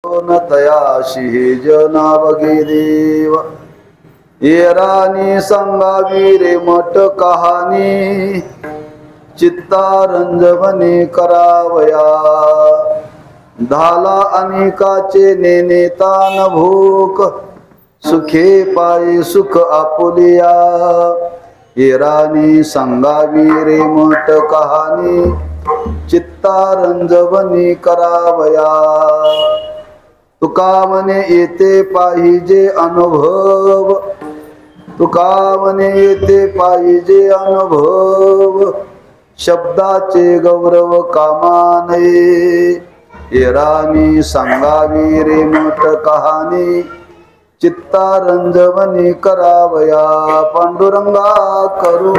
न तयाशी हे जनावगे देव येरानी सांगावी रे मठ कहाणी चित्तारंजवने करावया धाला अनेकाचे नेने तान भूक सुखे पायी सुख आपुलिया येरानी सांगावी रे मठ कहाणी चित्तारंजवने करावया तुका म्हणे येते पाहिजे अनुभव तुका म्हणे येते पाहिजे अनुभव शब्दाचे गौरव कामा नये येरानी सांगावी रे मठ कहाणी चित्तारंजवने करावया पांडुरंगा करू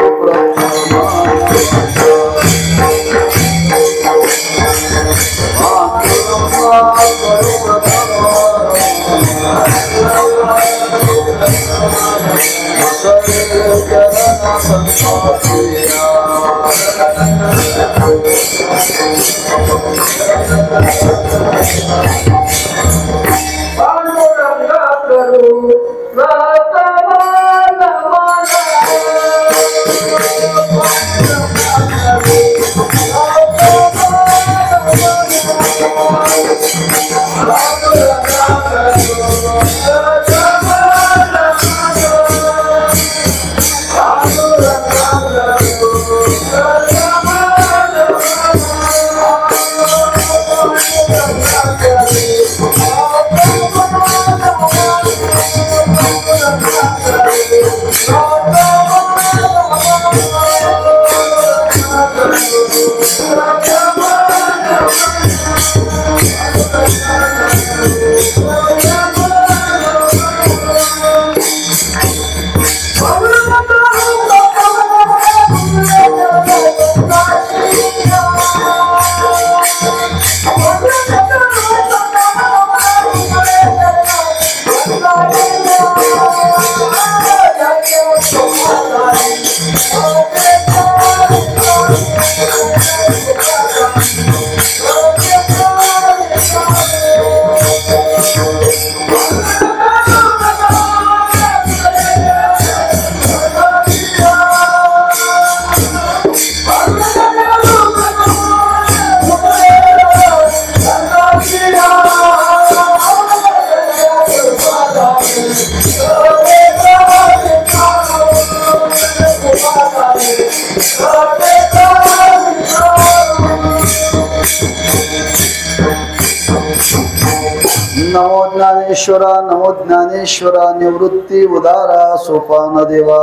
नमो ज्ञानेश्वरा निवृत्ती उदारा सोपान देवा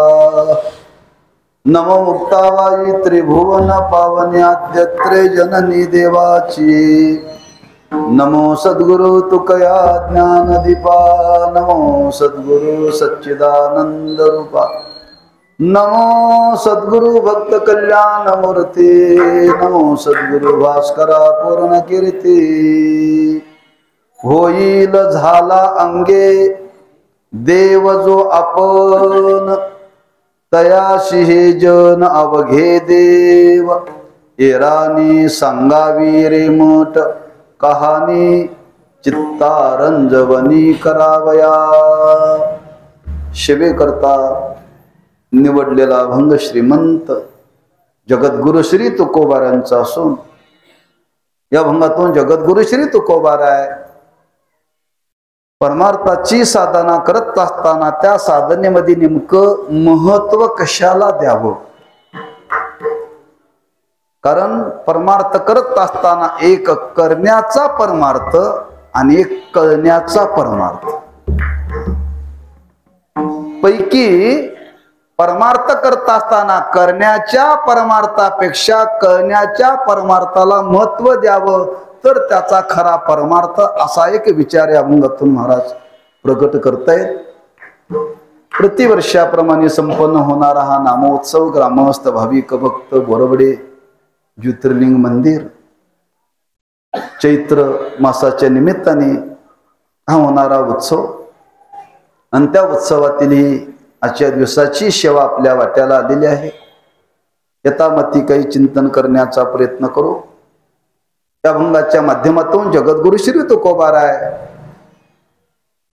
नमो मुक्ताबाई त्रिभुवन पावन्याद्यत्रे जननी देवाची नमो सद्गुरु तुकया ज्ञान दीपा नमो सद्गुरु सच्चिदानंद रूपा नमो सद्गुरु भक्त कल्याण मूर्ती नमो सद्गुरु भास्करा पूर्ण कीर्ती होईल झाला अंगे देव जो आपण तयाशी हे जन अवघे देव येरानी सांगावी रे मठ कहाणी चित्तारंजवनी करावया शिवे करता निवडलेला भंग श्रीमंत जगद्गुरु श्री तुकोबारांचा असून या भंगातून जगद्गुरु श्री तुकोबाराय परमार्थाची साधना करत असताना त्या साधनेमध्ये नेमकं महत्व कशाला द्यावं कारण परमार्थ करत असताना एक करण्याचा परमार्थ आणि एक कळण्याचा परमार्थ पैकी परमार्थ करत असताना करण्याच्या परमार्थापेक्षा कळण्याच्या परमार्थाला महत्व द्यावं तर त्याचा खरा परमार्थ असा एक विचार या अभंगातून महाराज प्रकट करतायत प्रतिवर्षाप्रमाणे संपन्न होणारा हा नामोत्सव ग्रामस्थ भाविक भक्त बोरवडे ज्योतिर्लिंग मंदिर चैत्र मासाच्या निमित्ताने हा होणारा उत्सव आणि त्या उत्सवातील ही आजच्या दिवसाची सेवा आपल्या वाट्याला आलेली आहे यथामती काही चिंतन करण्याचा प्रयत्न करू या अभंगाच्या माध्यमातून जगद्गुरु श्री तुकोबाराय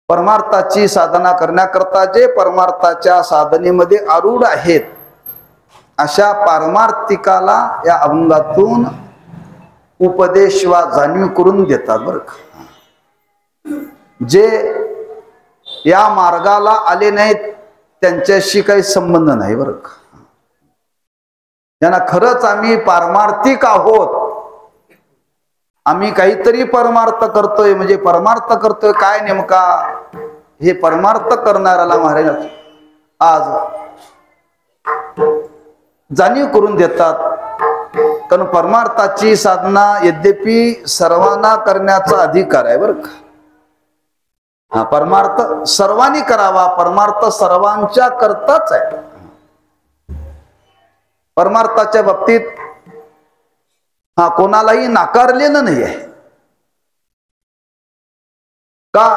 परमार्थाची साधना करण्याकरता जे परमार्थाच्या साधनेमध्ये आरूढ आहेत अशा पारमार्थिकाला या अभंगातून उपदेश वा जाणीव करून देतात बरं का। जे या मार्गाला आले नाहीत त्यांच्याशी काही संबंध नाही बरं का। ज्यांना खरंच आम्ही पारमार्थिक आहोत, आम्ही काहीतरी परमार्थ करतोय, म्हणजे परमार्थ करतोय काय नेमका हे परमार्थ करणाऱ्याला महाराज आज जाणीव करून देतात। कारण परमार्थाची साधना यद्यपि सर्वांना करण्याचा अधिकार आहे बरं का। हा परमार्थ सर्वांनी करावा, परमार्थ सर्वांच्या करताच आहे। परमार्थाच्या बाबतीत हा कोणालाही नाकारलेलं नाही आहे का,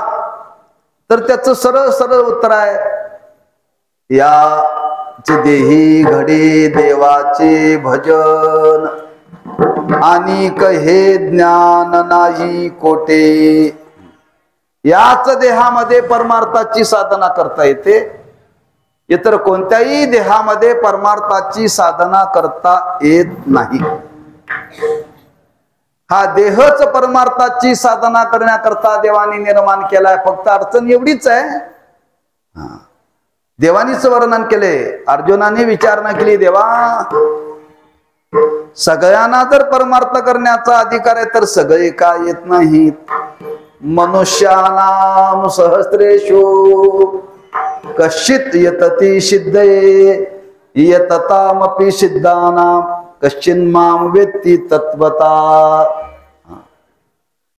तर त्याचं सरळ सरळ उत्तर आहे, या देही घडे देवाचे भजन आणि हे ज्ञान नाही कोटे। याच देहामध्ये परमार्थाची साधना करता येते, इतर कोणत्याही देहामध्ये परमार्थाची साधना करता येत नाही। हा देहच परमार्थाची साधना करण्याकरता देवाने निर्माण केलाय। फक्त अडचण एवढीच आहे, देवानीच वर्णन केले, अर्जुनाने विचारणा केली, देवा सगळ्यांना जर परमार्थ करण्याचा अधिकार आहे तर सगळे का येत नाहीत? मनुष्यानाम सहस्रेषु कश्चित यतति सिद्धये यततामपि सिद्धानाम कश्चिन्माम वेत्ति तत्वता।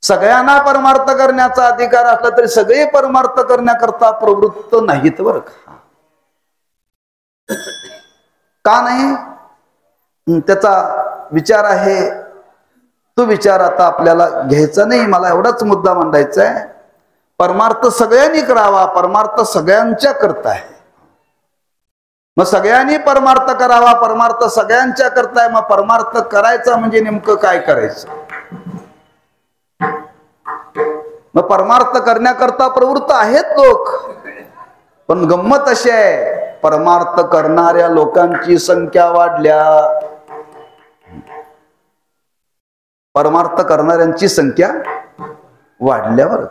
सगळ्यांना परमार्थ करण्याचा अधिकार असला तरी सगळे परमार्थ करण्याकरता प्रवृत्त नाहीत बरं का नाही? त्याचा विचार आहे, तो विचार आता आपल्याला घ्यायचा नाही। मला एवढाच मुद्दा मांडायचा आहे, परमार्थ सगळ्यांनी करावा, परमार्थ सगळ्यांच्या करता आहे। मग सगळ्यांनी परमार्थ करावा, परमार्थ सगळ्यांच्या करताय, मग परमार्थ करायचा म्हणजे नेमकं काय करायचं? मग परमार्थ करण्याकरता प्रवृत्त आहेत लोक, पण गंमत अशी आहे, परमार्थ करणाऱ्या लोकांची संख्या वाढल्या, परमार्थ करणाऱ्यांची संख्या वाढल्यावर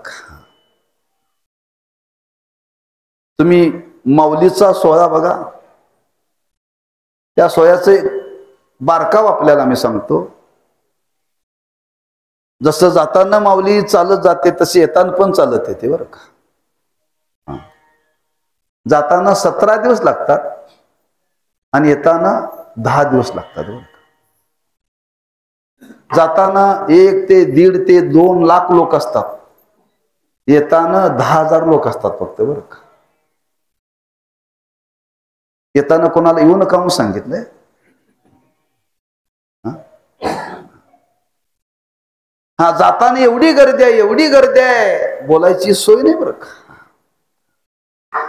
तुम्ही माऊलीचा सोहळा बघा, त्या सोहळ्याचे बारकाव आपल्याला मी सांगतो। जसं जाताना माऊली चालत जाते तसे येताना पण चालत येते बरं का। जाताना 17 दिवस लागतात आणि येताना 10 दिवस लागतात बरं का। जाताना 1 ते 1.5 ते 2 लाख लोक असतात, येताना 10,000 लोक असतात फक्त बरं का। येताना कोणाला येऊ नका म्हणून सांगितलंय, हा जाताना एवढी गर्दी आहे, एवढी गर्दी आहे, बोलायची सोय नाही बरं का।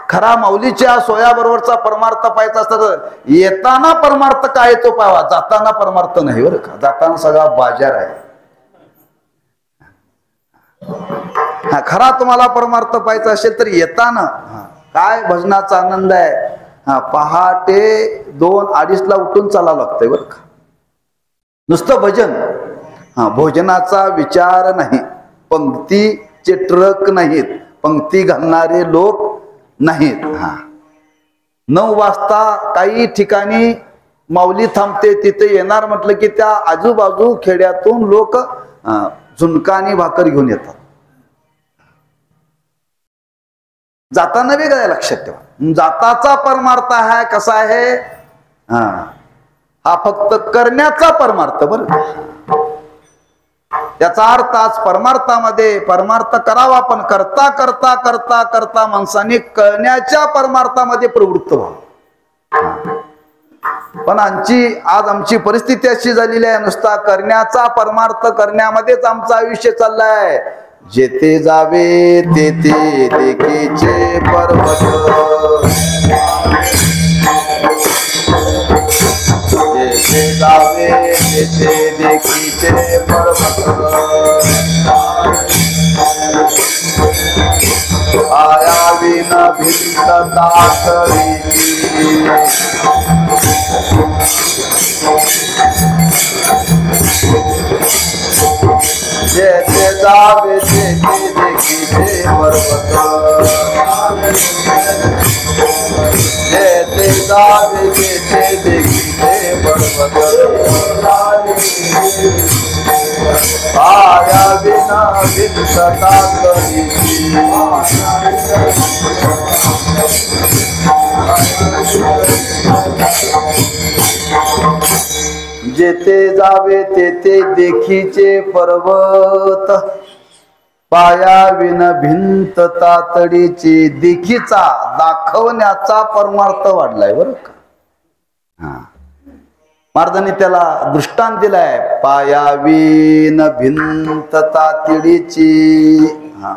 खरा माऊलीच्या सोयाबरोबरचा परमार्थ पाहायचा असता तर येताना परमार्थ काय तो पाहावा, जाताना परमार्थ नाही बरं का। जाताना सगळा बाजार आहे। हा खरा तुम्हाला परमार्थ पाहायचा असेल तर येताना काय भजनाचा आनंद आहे, हा पहाटे 2-2:30 ला उठून चालावं लागतंय बरं का। नुसतं भजन, हा भोजनाचा विचार नाही, पंक्तीचे ट्रक नाहीत, पंक्ती घालणारे लोक नाहीत। हा 9 वाजता काही ठिकाणी माऊली थांबते, तिथे येणार म्हटलं की त्या आजूबाजू खेड्यातून लोक झुणका आणि भाकर घेऊन येतात। जाताना वेगळ्या लक्षात ठेवा, जाताचा परमार्थ आहे कसा आहे, हा फक्त करण्याचा परमार्थ बरं। त्याचा अर्थ आज परमार्थामध्ये परमार्थ करावा, पण करता करता करता करता माणसाने करण्याच्या परमार्थामध्ये प्रवृत्त व्हावं। पण आज आमची परिस्थिती अशी झालेली आहे, नुसता करण्याचा परमार्थ करण्यामध्येच आमचं आयुष्य चाललंय। जेथे जावे तेथे देखीचे पर्वत, जेथे जावे जेथे देखीचे पर्वत आया विन भिंत तातडीची जेथे जावे तेथे देखीचे पर्वत जेथे जावे तेथे देखीचे पर्वत आया विना भिंत तातडीची जेथे जावे तेथे देखीचे पर्वत पाया विन भिंत तातडीची देखीचा दाखवण्याचा परमार्थ वाढलाय बरं का. हा महाराजांनी त्याला दृष्टांत दिलाय पाया विन भिंत तातडीची. हा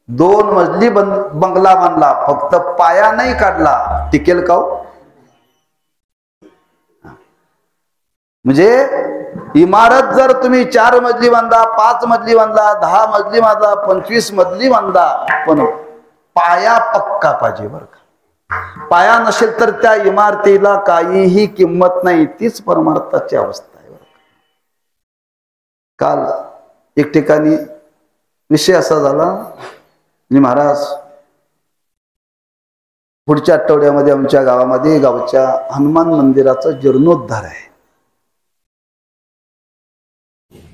2 मजली बंगला बांधला फक्त पाया नाही काढला टिकेल का हो? म्हणजे इमारत जर तुम्ही 4 मजली बांधा 5 मजली बांधा 10 मजली बांधा 25 मजली बांधा पण पाया पक्का पाहिजे बरं का. पाया नसेल तर त्या इमारतीला काहीही किंमत नाही. तीच परमार्थाची अवस्था आहे बरं का. काल एक ठिकाणी विषय असा झाला आणि महाराज पुढच्या आठवड्यामध्ये आमच्या गावामध्ये गावच्या हनुमान मंदिराचा जीर्णोद्धार आहे.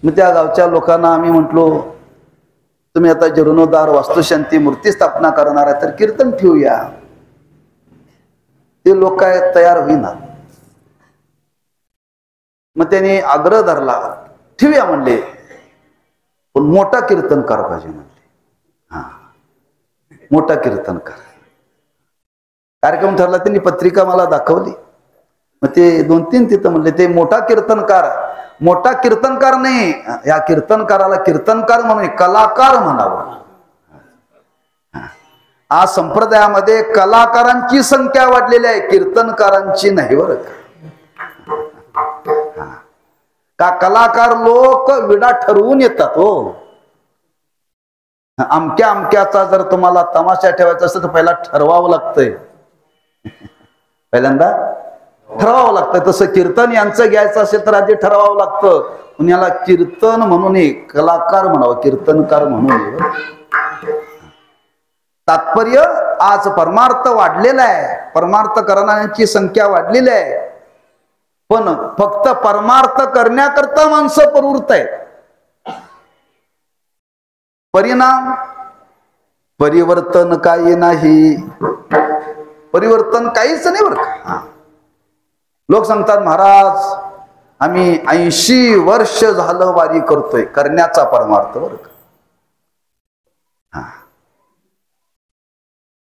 मग त्या गावच्या लोकांना आम्ही म्हटलो तुम्ही आता जीर्णोद्धार वास्तुशांती मूर्ती स्थापना करणार आहे तर कीर्तन ठेवूया. ते लोक काय तयार होईना. मग त्यांनी आग्रह धरला ठेवूया म्हणले पण मोठा कीर्तनकार पाहिजे म्हणले. हा मोठा कीर्तनकार. कार्यक्रम ठरला त्यांनी पत्रिका मला दाखवली. मग ते 2-3 तिथं म्हणले ते मोठा कीर्तनकार नाही या कीर्तनकाराला कीर्तनकार म्हणून कलाकार म्हणावं. आज संप्रदायामध्ये कलाकारांची संख्या वाढलेली आहे कीर्तनकारांची नाही बरं का. कलाकार लोक विडा ठरवून येतात हो. अमक्याचा जर तुम्हाला तमाशा ठेवायचा असेल तर पहिला ठरवावं लागतंय. पहिल्यांदा ठरवावं लागतं. तसं कीर्तन यांचं घ्यायचं असेल तर आधी ठरवावं लागतं. पण याला कीर्तन म्हणून कलाकार म्हणावं कीर्तनकार म्हणून. तात्पर्य आज परमार्थ वाढलेला आहे. परमार्थ करणाऱ्यांची संख्या वाढलेली आहे. पण फक्त परमार्थ करण्याकरता माणसं प्रवृत्त आहेत. परिणाम परिवर्तन काही नाही. परिवर्तन काहीच नाही बरं का. लोक सांगतात महाराज आम्ही 80 वर्ष झालं वारी करतोय. करण्याचा परमार्थ बरं का.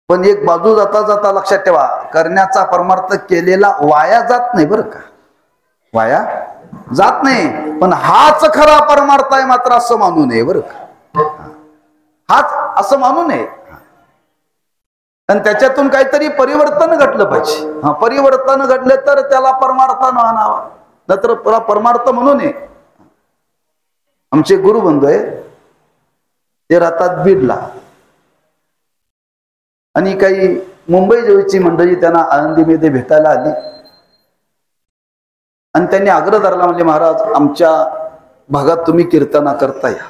पण एक बाजू जाता जाता लक्षात ठेवा करण्याचा परमार्थ केलेला वाया जात नाही बरं का. वाया जात नाही. पण हाच खरा परमार्थ आहे मात्र असं मानू नये बरं का. हाच असं मानू नये. आणि त्याच्यातून काहीतरी परिवर्तन घडलं पाहिजे. परिवर्तन घडले तर त्याला परमार्थ म्हणावा नंतर परमार्थ म्हणू नये. आमचे गुरुबंधू आहे ते राहतात बीडला आणि काही मुंबई जवळची मंडळी त्यांना आळंदीमध्ये भेटायला आली आणि त्यांनी आग्रह धरला म्हणजे महाराज आमच्या भागात तुम्ही कीर्तना करता या.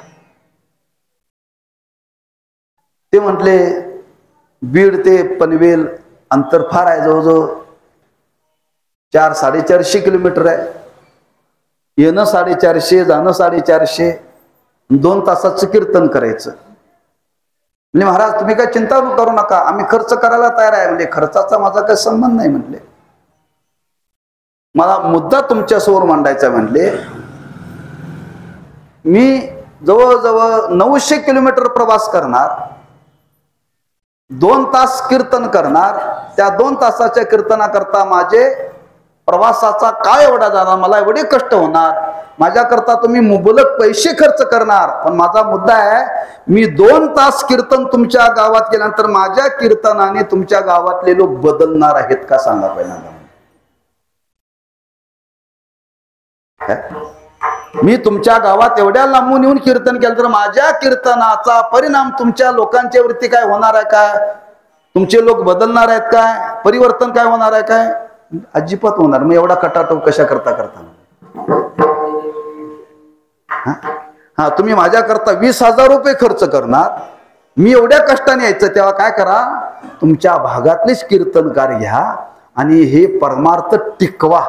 ते म्हटले बीड ते पनवेल अंतर फार आहे. जवळजवळ 400-450 किलोमीटर आहे. येणं 450 जाणं 450 2 तासाचं कीर्तन करायचं. म्हणजे महाराज तुम्ही काय चिंता करू नका आम्ही खर्च करायला तयार आहे. म्हणजे खर्चाचा माझा काही संबंध नाही म्हटले. मला मुद्दा तुमच्यासमोर मांडायचा म्हटले. मी जवळजवळ 900 किलोमीटर प्रवास करणार 2 तास कीर्तन करणार. त्या 2 तासाच्या कीर्तनाकरता माझे प्रवासाचा काय एवढा जाणार मला एवढे कष्ट होणार. माझ्याकरता तुम्ही मुबलक पैसे खर्च करणार. पण माझा मुद्दा आहे मी 2 तास कीर्तन तुमच्या गावात केल्यानंतर माझ्या कीर्तनाने तुमच्या गावातले लोक बदलणार आहेत का सांगा पहिल्यांदा. मी तुमच्या गावात एवढ्या लांबून येऊन कीर्तन केलं तर माझ्या कीर्तनाचा परिणाम तुमच्या लोकांच्या वरती काय होणार आहे काय? तुमचे लोक बदलणार आहेत काय? परिवर्तन काय होणार आहे काय? अजिबात होणार. मग एवढा कटाटोप कशा करता हा तुम्ही माझ्या करता 20,000 रुपये खर्च करणार, मी एवढ्या कष्टाने यायचं, तेव्हा काय करा, तुमच्या भागातलेच कीर्तनकार घ्या आणि हे परमार्थ टिकवा.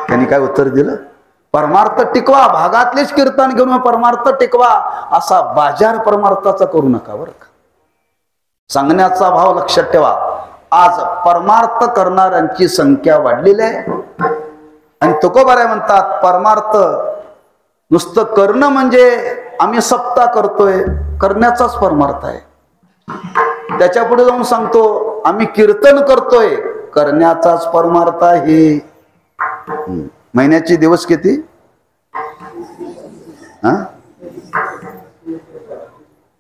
त्यांनी काय उत्तर दिलं? परमार्थ टिकवा, भागातलेच कीर्तन घेऊन परमार्थ टिकवा. असा बाजार परमार्थाचा करू नका बरं का. सांगण्याचा भाव लक्षात ठेवा. आज परमार्थ करणाऱ्यांची संख्या वाढलेली आहे आणि तुकोबाराय म्हणतात परमार्थ नुसतं करणं म्हणजे आम्ही सप्ताह करतोय, करण्याचाच परमार्थ आहे. त्याच्या पुढे जाऊन सांगतो आम्ही कीर्तन करतोय, करण्याचाच परमार्थ आहे. महिन्याचे दिवस किती?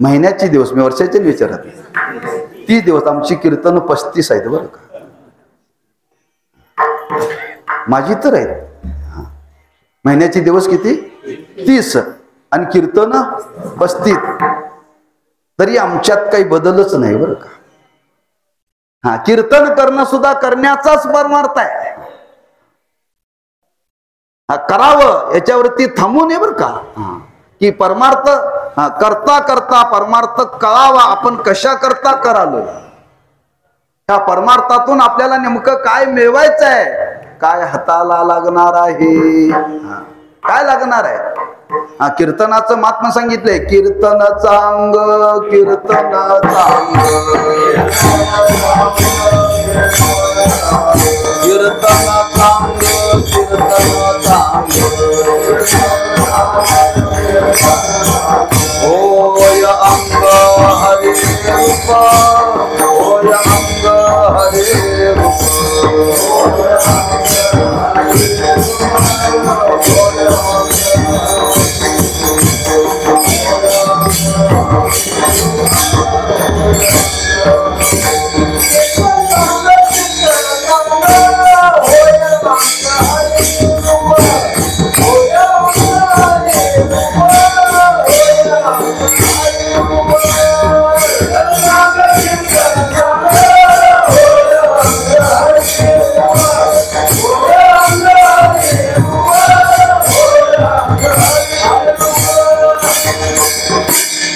महिन्याचे दिवस, मी वर्षाचे विचारत. 30 दिवस. आमची कीर्तन 35 आहेत बरं का. माझी तर आहेत. महिन्याचे दिवस किती? 30 आणि कीर्तन 35. तरी आमच्यात काही बदलच नाही बरं का. कीर्तन करणं सुद्धा करण्याचाच परमार्थ आहे. करावं याच्यावरती थांबू नये बरं का. की परमार्थ करता करता परमार्थ कळावा आपण कशा करता करालो. त्या परमार्थातून आपल्याला नेमकं काय मिळवायचं आहे, काय हाताला लागणार आहे, काय लागणार आहे. कीर्तनाचं महात्म्य सांगितलंय. कीर्तन चांग, कीर्तन चांग, कीर्तन चांग, कीर्तन चांग. होय अंग हरे रूप, होय अंग हरे रूप.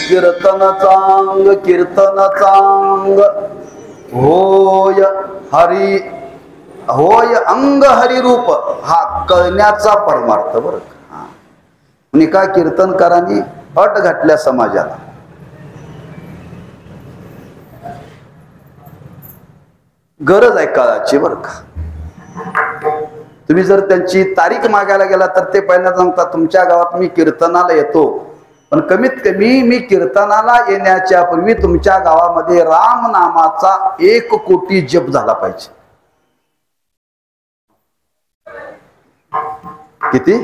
कीर्तन चांग, कीर्तन चांग. होय हरी, होय अंग हरी रूप. हा कळण्याचा परमार्थ बरं का. आणि का कीर्तनकारांनी अट घातल्या समाजाला. गरज आहे काळाची बरं का. तुम्ही जर त्यांची तारीख मागायला गेला तर ते पहिल्यांदा सांगतात तुमच्या गावात मी कीर्तनाला येतो, पण कमीत कमी मी कीर्तनाला येण्याच्या पूर्वी तुमच्या गावामध्ये राम नामाचा 1 कोटी जप झाला पाहिजे. किती?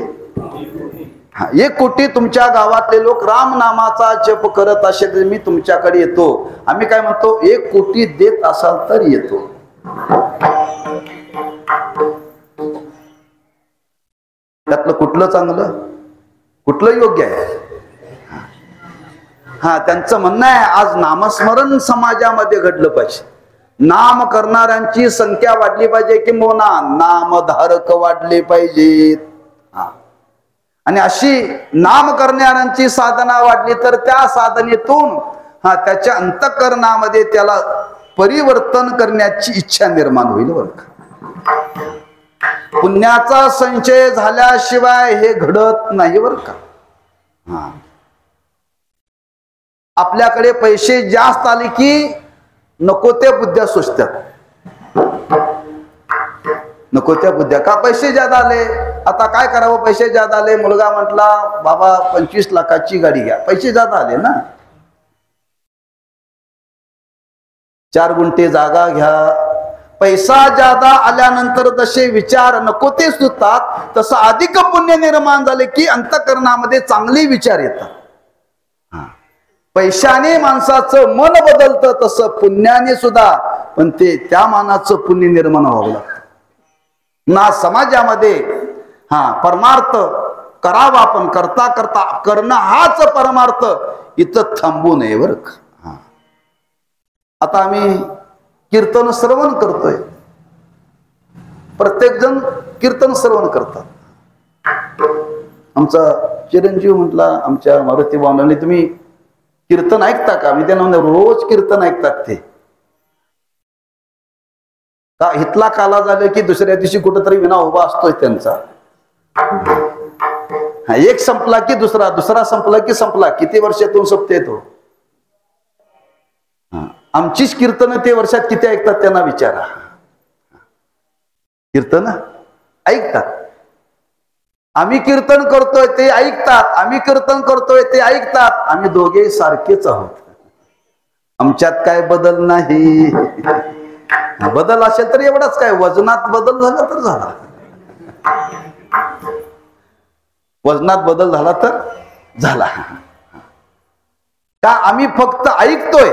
1 कोटी तुमच्या गावातले लोक राम नामाचा जप करत असेल तर मी तुमच्याकडे येतो. आम्ही काय म्हणतो, 1 कोटी देत असाल तर येतो. त्यातलं कुठलं चांगलं, कुठलं योग्य आहे? त्यांचं म्हणणं आहे आज नामस्मरण समाजामध्ये घडलं पाहिजे. नाम करणाऱ्यांची संख्या वाढली पाहिजे, किंबहुना नामधारक वाढले पाहिजेत. आणि अशी नाम करणाऱ्यांची साधना वाढली तर त्या साधनेतून त्याच्या अंतःकरणामध्ये त्याला परिवर्तन करण्याची इच्छा निर्माण होईल बरं का. पुण्याचा संचय झाल्याशिवाय हे घडत नाही बरं का. आपल्याकडे पैसे जास्त आले की नको त्या बुद्ध्या सुचतात. नको त्या बुद्ध्या का, पैसे जादा आले आता काय करावं, पैसे जादा आले. मुलगा म्हटला बाबा 25 लाखाची गाडी घ्या, पैसे जादा आले ना. 4 गुंठे जागा घ्या. पैसा जादा आल्यानंतर जसे विचार नको ते सुचतात, तसं अधिक पुण्य निर्माण झाले की अंतःकरणामध्ये चांगले विचार येतात. पैशाने माणसाचं मन बदलतं, तसं पुण्याने सुद्धा, पण ते त्या मानाचं पुण्य निर्माण व्हावं लागतं ना. समाजामध्ये परमार्थ करावा आपण, करता करता करणं हाच परमार्थ, इथं थांबू नये बरं का. आता आम्ही कीर्तन श्रवण करतोय, प्रत्येक जण कीर्तन श्रवण करतात. आमचा चिरंजीव म्हटला आमच्या मारुती बावनाने, तुम्ही कीर्तन ऐकता का? मी त्यांना म्हणलं रोज कीर्तन ऐकतात ते का? इथला काला झालं की दुसऱ्या दिवशी कुठंतरी विना उभा असतोय त्यांचा. एक संपला की दुसरा, दुसरा संपला की संपला. किती वर्षातून संपते तो? आमचीच कीर्तन ते वर्षात किती ऐकतात त्यांना विचारा. कीर्तन ऐकतात. आम्ही कीर्तन करतोय ते ऐकतात, आम्ही कीर्तन करतोय ते ऐकतात. आम्ही दोघे सारखेच आहोत, आमच्यात काय बदल नाही. बदल असेल तर एवढाच, काय वजनात बदल झाला तर झाला, वजनात बदल झाला तर झाला. का? आम्ही फक्त ऐकतोय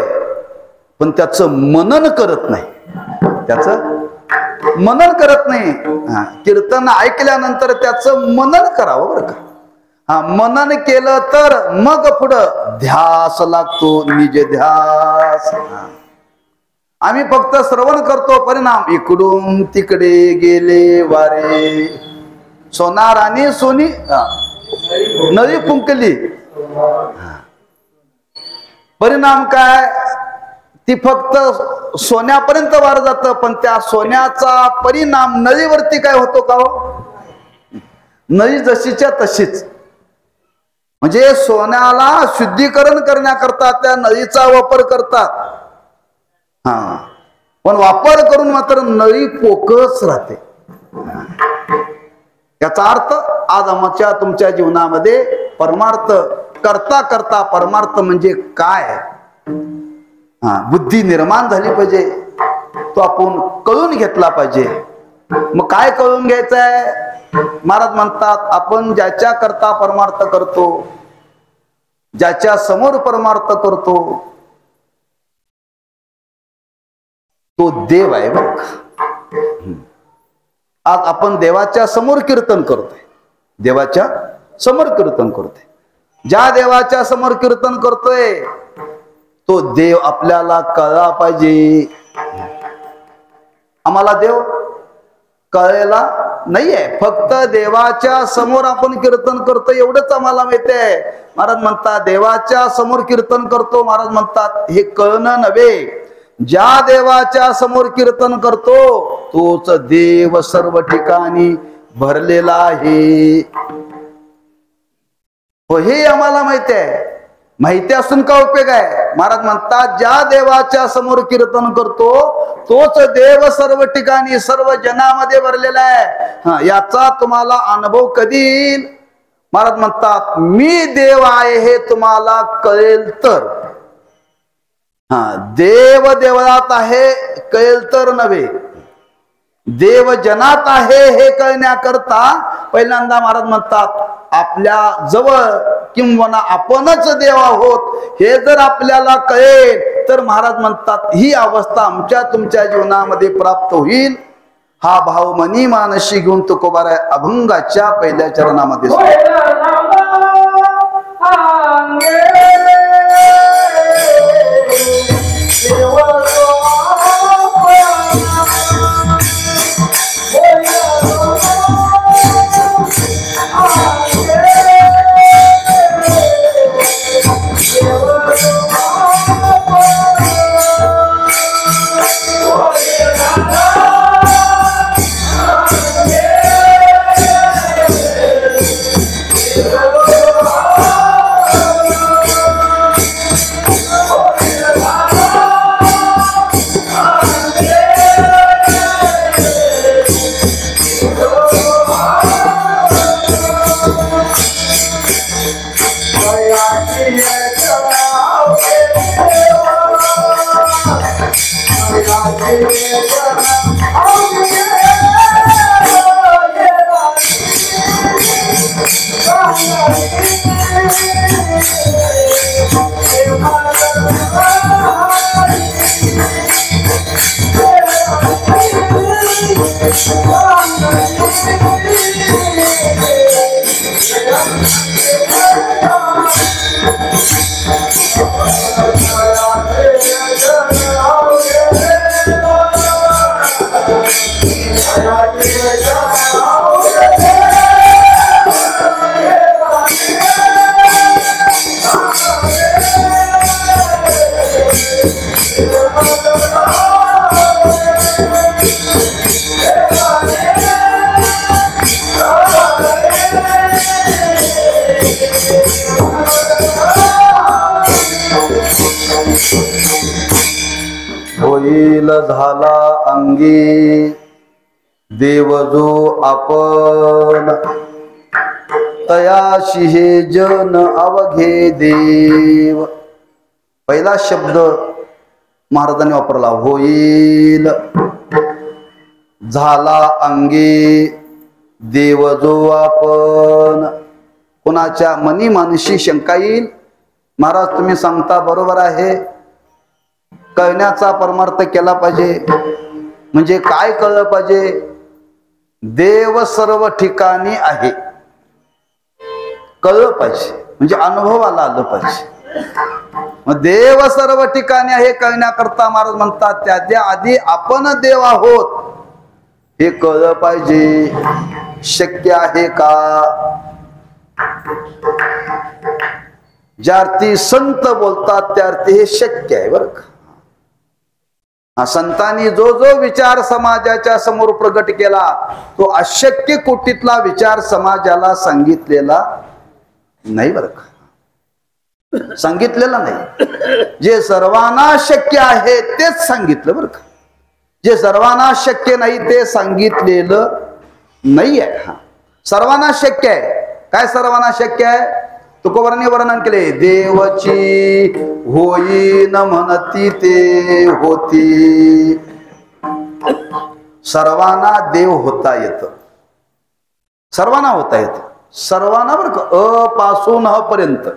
पण त्याचं मनन करत नाही, त्याचं मनन करत नाही. कीर्तन ऐकल्यानंतर त्याचं मनन करावं बरं का. मनन केलं तर मग पुढं ध्यास लागतो, निज ध्यास. आम्ही फक्त श्रवण करतो, परिणाम इकडून तिकडे गेले वारे. सोनार आणि सोनी नळी फुंकली, परिणाम काय? ती फक्त सोन्यापर्यंत वार जात, पण त्या सोन्याचा परिणाम नळीवरती काय होतो का हो? नळी जशीच्या तशीच. म्हणजे सोन्याला शुद्धीकरण करण्याकरता त्या नळीचा वापर करतात, पण वापर करून मात्र नळी पोकळच राहते. याचा अर्थ आज आमच्या तुमच्या जीवनामध्ये परमार्थ करता करता परमार्थ म्हणजे काय बुद्धी निर्माण झाली पाहिजे, तो आपण कळून घेतला पाहिजे. मग काय कळून घ्यायचंय? महाराज म्हणतात आपण ज्याच्या करता परमार्थ करतो, ज्याच्या समोर परमार्थ करतो, तो देव आहे बघ. आज आपण देवाच्या समोर कीर्तन करतोय, देवाच्या समोर कीर्तन करतोय. ज्या देवाच्या समोर कीर्तन करतोय तो देव आपल्याला कळला पाहिजे. आम्हाला देव कळलेला नाहीये, फक्त देवाच्या समोर आपण कीर्तन करतो एवढंच आम्हाला माहिती आहे. महाराज म्हणतात देवाच्या समोर कीर्तन करतो, महाराज म्हणतात हे कळणं नव्हे. ज्या देवाच्या समोर कीर्तन करतो तोच देव सर्व ठिकाणी भरलेला आहे, हो हे आम्हाला माहिती आहे. माहिती असून का उपयोग आहे? महाराज म्हणतात ज्या देवाच्या समोर कीर्तन करतो तोच देव सर्व ठिकाणी सर्व जनामध्ये भरलेला आहे. याचा तुम्हाला अनुभव कधी येईल? महाराज म्हणतात मी देव आहे हे तुम्हाला कळेल तर. देव देवळात आहे कळेल तर नव्हे, देव जनात आहे हे कळण्याकरता पहिल्यांदा महाराज म्हणतात आपल्या जवळ किंवा आपणच देव आहोत हे जर आपल्याला कळेल तर महाराज म्हणतात ही अवस्था आमच्या तुमच्या जीवनामध्ये प्राप्त होईल. हा भाव मनी मानशी घेऊन तुकोबाराय अभंगाच्या पहिल्या चरणामध्ये Yeah. होईल झाला अंगी देव जो आपण तयाशी हे जन अवघे देव. पहिला शब्द महाराजांनी वापरला होईल झाला अंगी देव जो आपण. कोणाच्या मनी मानशी शंका येईल. महाराज तुम्ही सांगता बरोबर आहे, कळण्याचा परमार्थ केला पाहिजे. म्हणजे काय कळलं पाहिजे? देव सर्व ठिकाणी आहे कळलं पाहिजे, म्हणजे अनुभवाला आलं पाहिजे. मग देव सर्व ठिकाणी आहे कळण्याकरता महाराज म्हणतात त्याच्या आधी आपण देव आहोत हे कळलं पाहिजे. शक्य आहे का? ज्यार्थी संत बोलतात त्यार्थी हे शक्य आहे बरं का. संतांनी जो जो विचार समाजाच्या समोर प्रगट केला तो अशक्य कोटीतला विचार समाजाला सांगितलेला नाही बरं का, सांगितलेला नाही. जे सर्वांना शक्य आहे तेच सांगितलं बरं का. जे सर्वांना शक्य नाही ते सांगितलेलं नाही आहे. सर्वांना शक्य आहे. काय सर्वांना शक्य आहे? तुकोबारांनी वर्णन केले, देवची होईन म्हणती ते होती. सर्वांना देव होता येत, सर्वांना होता येत, सर्वांना बरं का, अ पासून ह पर्यंत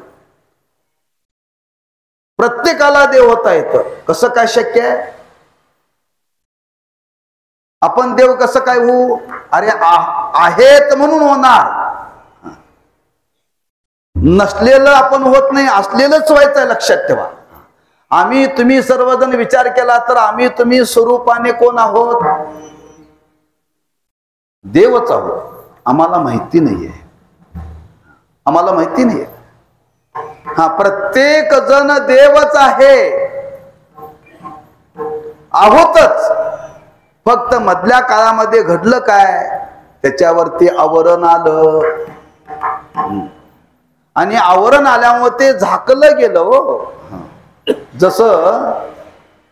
प्रत्येकाला देव होता येत. कसं काय शक्य आहे? आपण देव कसं काय होऊ? अरे आहेत म्हणून होणार. नसलेलं आपण होत नाही, असलेलंच व्हायचं लक्षात ठेवा. आम्ही तुम्ही सर्वजण विचार केला तर आम्ही तुम्ही स्वरूपाने कोण आहोत? देवच आहोत. आम्हाला माहिती नाहीये, आम्हाला माहिती नाहीये. प्रत्येक जण देवच आहे, आहोतच. फक्त मधल्या काळामध्ये घडलं काय त्याच्यावरती आवरण आलं आणि आवरण आल्यामुळे ते झाकलं गेलं. हो, जसं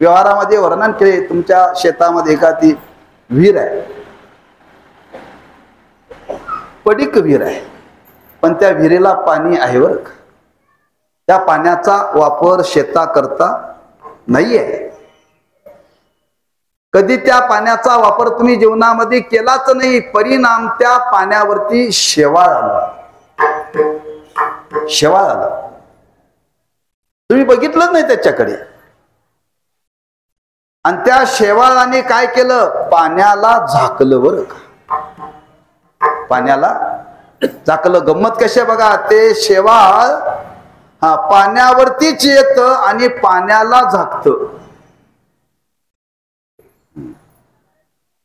व्यवहारामध्ये वर्णन केले, तुमच्या शेतामध्ये एखादी विहीर आहे, पडीक विहीर आहे, पण त्या विहिरीला पाणी आहे बरं का. त्या पाण्याचा वापर शेताकरता नाहीये. कधी त्या पाण्याचा वापर तुम्ही जीवनामध्ये केलाच नाही, परिणाम त्या पाण्यावरती शेवाळ आला, शेवाळ आला. तुम्ही बघितलंच नाही त्याच्याकडे. आणि त्या शेवाळाने काय केलं? पाण्याला झाकलं बरं का, पाण्याला झाकलं. गंमत कशी बघा, ते शेवाळ पाण्यावरतीच येत आणि पाण्याला झाकत.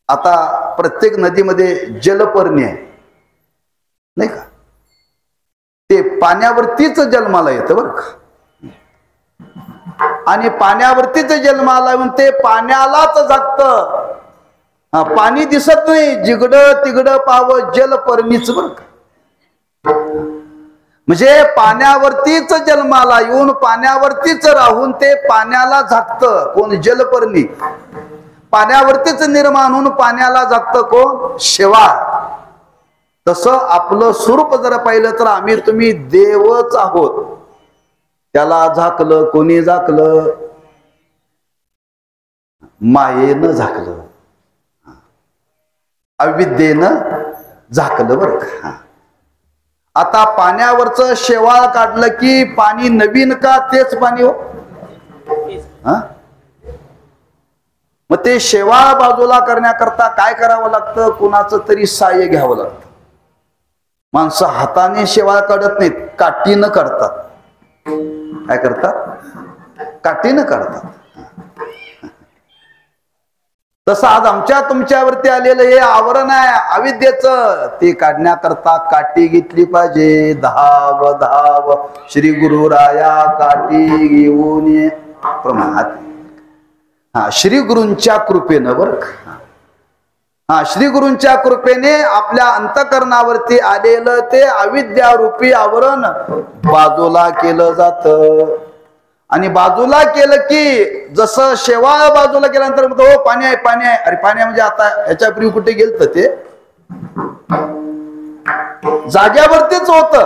आता प्रत्येक नदीमध्ये जलपर्णी आहे नाही का, ते पाण्यावरतीच जन्माला येतं बरं का. आणि पाण्यावरतीच जन्माला येऊन ते पाण्यालाच झाकतं. पाणी दिसत नाही, जिगडं तिगडं पावं जलपर्णीच बरं का. म्हणजे पाण्यावरतीच जन्माला येऊन पाण्यावरतीच राहून ते पाण्याला झाकतं. कोण? जलपर्णी. पाण्यावरतीच निर्माण होऊन पाण्याला झाकतं कोण? शेवाळ. तसं आपलं स्वरूप जर पाहिलं तर आम्ही तुम्ही देवच आहोत. त्याला झाकलं कोणी? झाकलं मायेनं झाकलं, अविद्येनं झाकलं बरं का. आता पाण्यावरचं शेवाळ काढलं की पाणी नवीन का तेच पाणी हो? मग ते शेवाळ बाजूला करण्याकरता काय करावं लागतं? कुणाचं तरी सहाय्य घ्यावं लागतं. माणसं हाताने शेवाळ काढत नाहीत, काठीनं काढतात. काय करतात? काठीनं काढतात. तसं आज आमच्या तुमच्यावरती आलेलं हे आवरण आहे अविद्येचं, ते काढण्याकरता काठी घेतली पाहिजे. धाव धाव श्री गुरुराया काठी घेऊन ये प्रमाणात. श्री गुरूंच्या कृपेनं बरं का. श्री गुरूंच्या कृपेने आपल्या अंतकरणावरती आलेलं ते अविद्या रूपी आवरण बाजूला केलं जातं. आणि बाजूला केलं की जसं शेवाळ बाजूला केल्यानंतर म्हणतो हो पाणी आहे पाणी आहे. अरे पाणी म्हणजे आता ह्याच्यापूर्वी कुठे गेलत ते जाग्यावरतीच होत,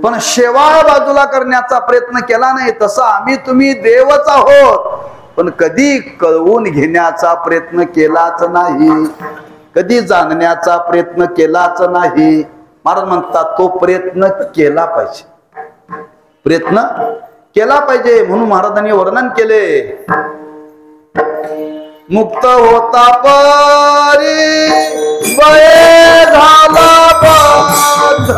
पण शेवाळ बाजूला करण्याचा प्रयत्न केला नाही. तसं आम्ही तुम्ही देवच आहोत, पण कधी कळवून घेण्याचा प्रयत्न केलाच नाही, कधी जाणण्याचा प्रयत्न केलाच नाही. महाराज म्हणतात तो प्रयत्न केला पाहिजे, प्रयत्न केला पाहिजे. म्हणून महाराजांनी वर्णन केले, मुक्त होता परी वये झाला बाध,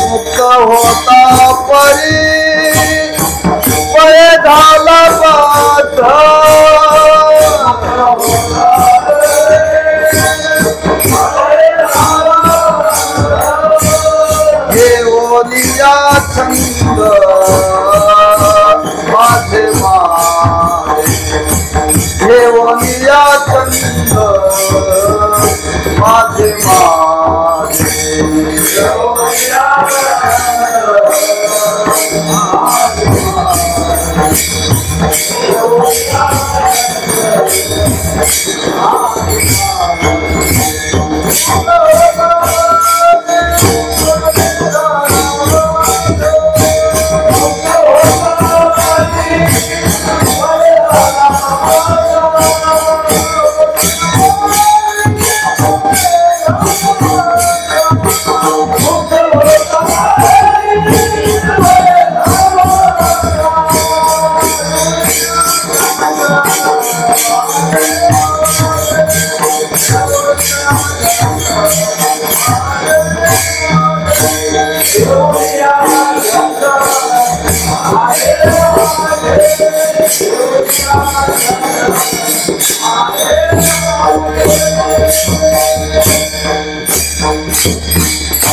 मुक्त होता परी वये झाला बाध, घेऊनिया छंद माझे माझे, घेऊनिया छंद माझे माझे,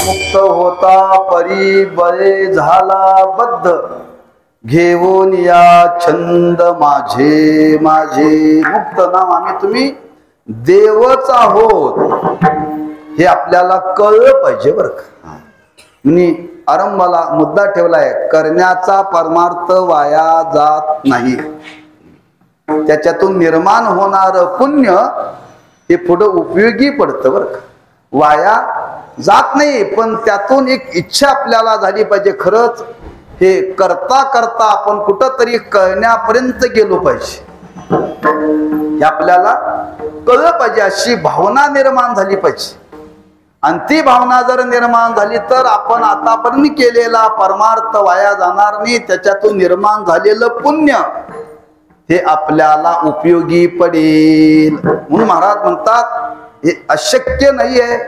मुक्त होता परी बळे झाला बद्ध, घेऊन या छंद माझे माझे. मुक्त नाम आम्ही तुम्ही देवच आहोत हे आपल्याला कळलं पाहिजे बरं का. मी आरंभाला मुद्दा ठेवलाय, करण्याचा परमार्थ वाया जात नाही, त्याच्यातून निर्माण होणार पुण्य हे पुढे उपयोगी पडतं बरं का, वाया जात नाही. पण त्यातून एक इच्छा आपल्याला झाली पाहिजे, खरंच हे करता करता आपण कुठंतरी कळण्यापर्यंत गेलो पाहिजे, हे आपल्याला कळलं पाहिजे, अशी भावना निर्माण झाली पाहिजे. आणि ती भावना जर निर्माण झाली तर आपण आतापर्यंत केलेला परमार्थ वाया जाणार नाही, त्याच्यातून निर्माण झालेलं पुण्य हे आपल्याला उपयोगी पडेल. म्हणून महाराज म्हणतात हे अशक्य नाही आहे,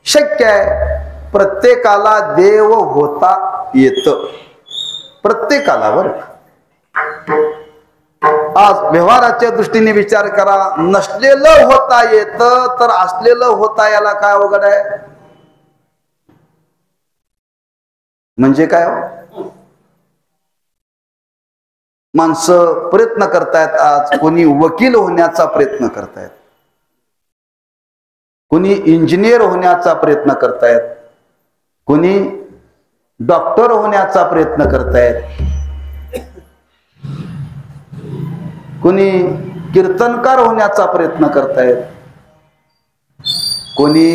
शक्य आहे. प्रत्येकाला देव होता येत, प्रत्येकाला बरं. आज व्यवहाराच्या दृष्टीने विचार करा, नसलेलं होता येत तर असलेलं होता याला काय अवघड आहे? म्हणजे काय हो? माणसं प्रयत्न करतायत, आज कोणी वकील होण्याचा प्रयत्न करतायत, कोणी इंजिनियर होण्याचा प्रयत्न करतायत, कोणी डॉक्टर होण्याचा प्रयत्न करतायत, कोणी कीर्तनकार होण्याचा प्रयत्न करतायत, कोणी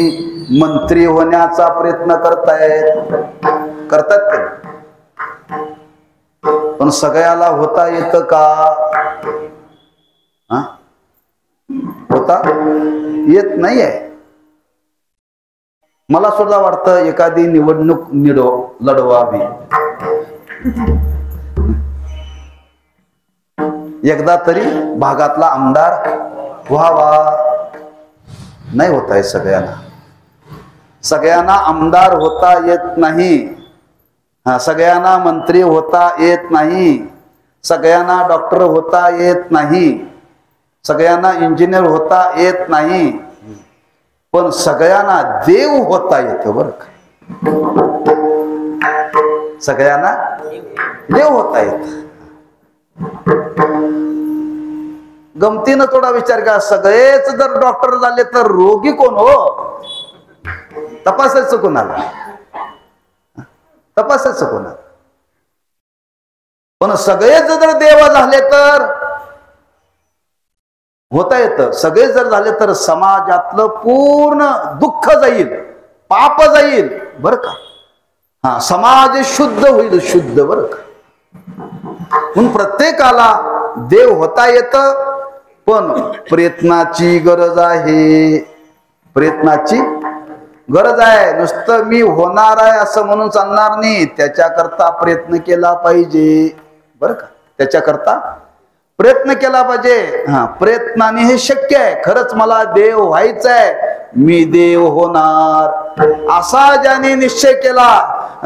मंत्री होण्याचा प्रयत्न करतात ते. पण सगळ्याला होता येतं का? होता येत नाही आहे. मला सुद्धा वाटतं एखादी निवडणूक लढवावी, एकदा तरी भागातला आमदार व्हावा. नाही होत आहे सगळ्यांना, सगळ्यांना आमदार होता येत नाही, सगळ्यांना मंत्री होता येत नाही, सगळ्यांना डॉक्टर होता येत नाही, सगळ्यांना इंजिनियर होता येत नाही, पण सगळ्यांना देव होता येतं बरं का. सगळ्यांना देव होता येत. गमतीनं थोडा विचार करा, सगळेच जर डॉक्टर झाले तर रोगी कोण हो? तपासायचं कोणाला? तपासायचं कोणाला? पण सगळेच जर देव झाले तर होता येतं. सगळे जर झाले तर समाजातलं पूर्ण दुःख जाईल, पाप जाईल बर का. हा, समाज शुद्ध होईल, शुद्ध बर का. म्हणून प्रत्येकाला देव होता येत, पण प्रयत्नाची गरज आहे. प्रयत्नाची गरज आहे. नुसतं मी होणार आहे असं म्हणून चालणार नाही, त्याच्याकरता प्रयत्न केला पाहिजे बर का. त्याच्याकरता प्रयत्न केला पाहिजे. हा, प्रयत्नाने हे शक्य आहे. खरंच मला देव व्हायचं आहे, मी देव होणार असा ज्याने निश्चय केला,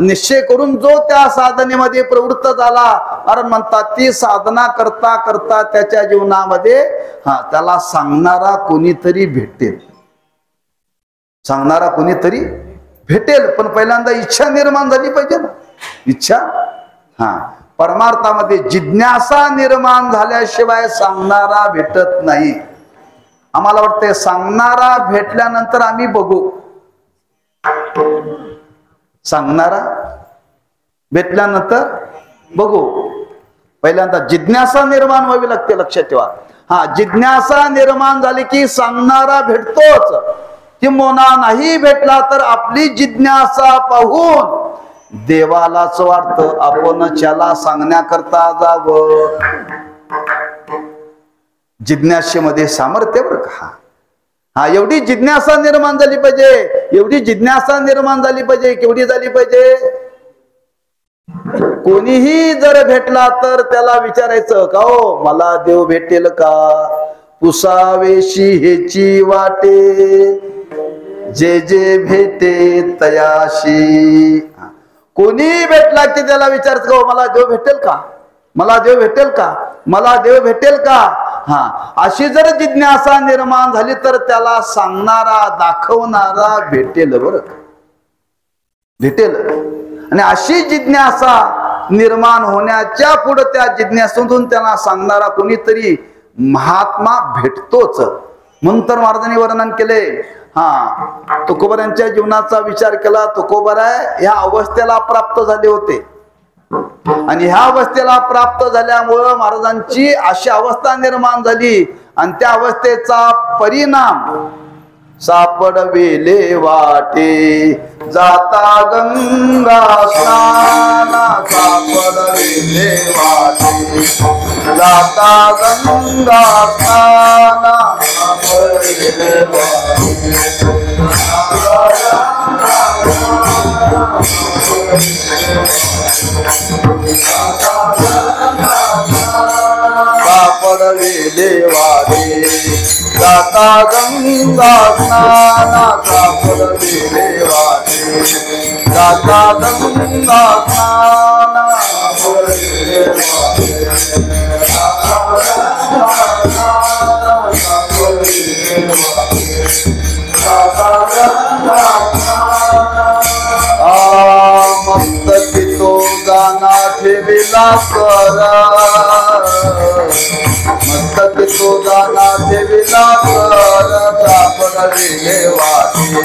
निश्चय करून जो त्या साधनेमध्ये प्रवृत्त झाला, कारण म्हणतात ती साधना करता करता त्याच्या जीवनामध्ये त्याला सांगणारा कोणीतरी भेटेल. सांगणारा कोणीतरी भेटेल. पण पहिल्यांदा इच्छा निर्माण झाली पाहिजे ना. इच्छा, हा, परमार्थामध्ये जिज्ञासा निर्माण झाल्याशिवाय सांगणारा भेटत नाही. आम्हाला वाटतंय सांगणारा भेटल्यानंतर आम्ही बघू. सांगणारा भेटल्यानंतर बघू. पहिल्यांदा जिज्ञासा निर्माण व्हावी लागते, लक्षात ठेवा. हा, जिज्ञासा निर्माण झाली की सांगणारा भेटतोच. किंबहुना नाही भेटला तर आपली जिज्ञासा पाहून देवालाच वाटतं आपण त्याला सांगण्याकरता जावं. जिज्ञासेमध्ये सामर्थ्य बरं का. हा, एवढी जिज्ञासा निर्माण झाली पाहिजे. एवढी जिज्ञासा निर्माण झाली पाहिजे. केवढी झाली पाहिजे? कोणीही जर भेटला तर त्याला विचारायचं का हो, मला देव भेटेल का? पुसावेशी हेची वाटे, जे जे भेटे तयाशी. कोणी भेटला की त्याला विचारत का मला देव भेटेल का? मला देव भेटेल का? मला देव भेटेल का? हा, अशी जर जिज्ञासा निर्माण झाली तर त्याला सांगणारा, दाखवणारा भेटेल बरं, भेटेल. आणि अशी जिज्ञासा निर्माण होण्याच्या पुढे त्या जिज्ञासूतून त्यांना सांगणारा कोणीतरी महात्मा भेटतोच. म्हणून तर महाराजांनी वर्णन केले. हा, तुकोबारांच्या जीवनाचा विचार केला. तुकोबाराय ह्या अवस्थेला प्राप्त झाले होते, आणि ह्या अवस्थेला प्राप्त झाल्यामुळं महाराजांची अशी अवस्था निर्माण झाली, आणि त्या अवस्थेचा परिणाम सापडवेले वाटे जाता गंगा स्नाना. सापडवेले वाटे जाता गंगा स्नाना. सापडवेले वाटे सापडवेले वाटे जाता गंगा स्नाना. सापडवेले वाटे जाता गंगा स्नाना. मस्तकी तो गाना ठेविला करा, मस्तकी तो गाना ठेविला करा. सापडवेले वाटे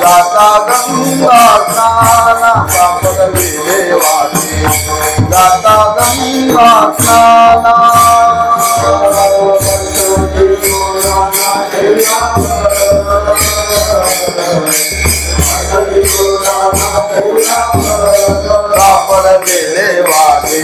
जाता गंगा स्नाना. सापडवेले वाटे जाता गंगा स्नाना. सापडवेले वाटे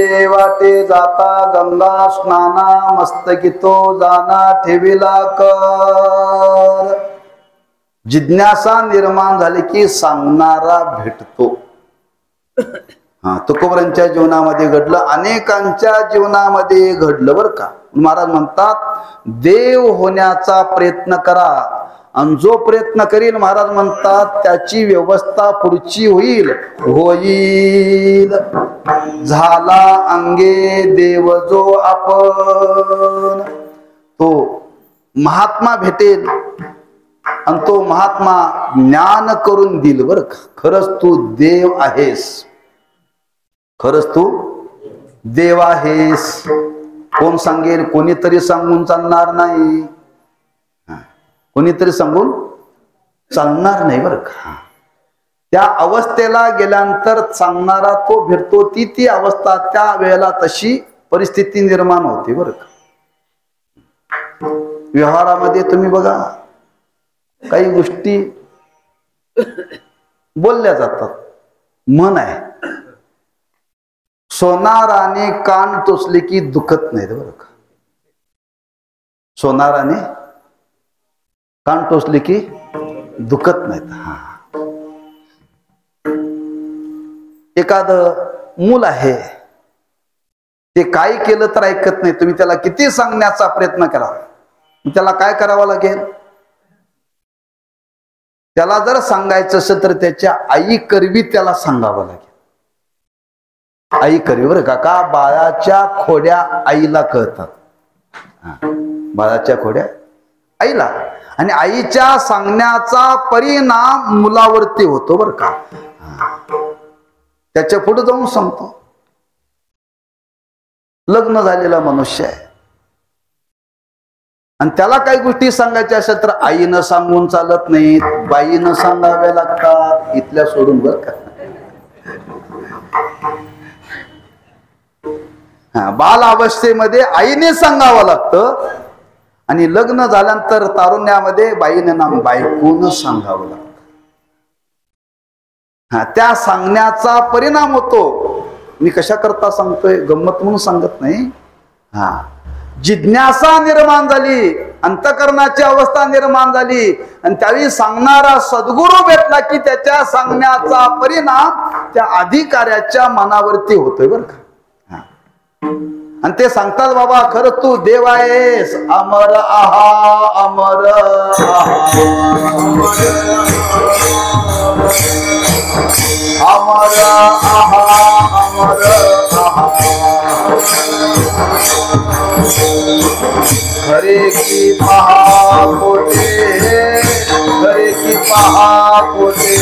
जे वाटे जाता गंगा स्नाना मस्तकी तो जाना ठेविला कर. जिज्ञासा निर्माण झाली की सांगणारा भेटतो. तुकोबरांच्या जीवनामध्ये घडलं, अनेकांच्या जीवनामध्ये घडलं बरं का. महाराज म्हणतात देव होण्याचा प्रयत्न करा, आणि जो प्रयत्न करील महाराज म्हणतात त्याची व्यवस्था पुढची होईल. होईल झाला अंगे देव जो आपण, तो महात्मा भेटेल आणि तो महात्मा ज्ञान करून देईल बरं का. खरंच तू देव आहेस, खरंच तू देव आहेस. कोण सांगेल? कोणीतरी सांगून चालणार नाही, कोणीतरी सांगून चालणार नाही बरं का. त्या अवस्थेला गेल्यानंतर सांगणारा तो भेटतो. ती अवस्था त्या वेळेला तशी परिस्थिती निर्माण होते बरं का. व्यवहारामध्ये तुम्ही बघा काही गोष्टी बोलल्या जातात. म्हण आहे, सोनाराने कान टोचले की दुखत नाहीत बरं का. सोनाराने कान टोचले की दुखत नाहीत. एखादं मूल आहे, ते काय केलं तर ऐकत नाही. तुम्ही त्याला किती सांगण्याचा प्रयत्न करा, त्याला काय करावं लागेल? त्याला जर सांगायचं असेल तर त्याच्या आई करवी त्याला सांगावं लागेल. आई करवी बरं का. का बाळाच्या खोड्या आईला कळतात. बाळाच्या खोड्या आईला, आणि आईच्या सांगण्याचा परिणाम मुलावरती होतो बरं का. त्याच्या पुढे जाऊन सांगतो. लग्न झालेला मनुष्य आहे आणि त्याला काही गोष्टी सांगायच्या असेल तर आईनं सांगून चालत नाहीत, बाईनं सांगाव्या लागतात. इथल्या सोडून बरं का. बाल अवस्थेमध्ये आईने सांगावं लागतं आणि लग्न झाल्यानंतर तारुण्यामध्ये बाईनं बायकोनं सांगावं लागतं. त्या सांगण्याचा परिणाम होतो. मी कशा करता सांगतोय, गंमत म्हणून सांगत नाही. जिज्ञासा निर्माण झाली, अंतकरणाची अवस्था निर्माण झाली, आणि त्यावेळी सांगणारा सद्गुरू भेटला की त्याच्या सांगण्याचा परिणाम त्या अधिकाऱ्याच्या मनावरती होतोय बरं का. आणि ते सांगतात बाबा खरं तू देव आहेस, अमर आहा अमर अमर आहा अमर आहा, खरे की पहा कोटे, खरे की पहा कोटे,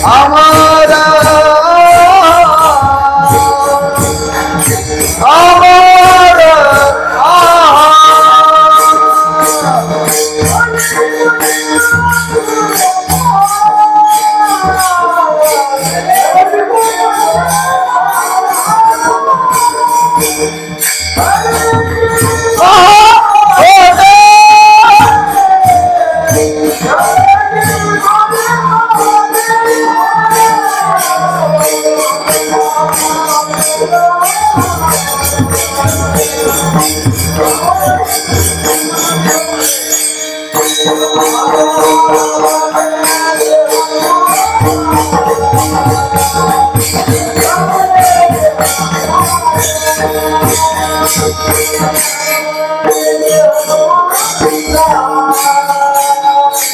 अमर अमर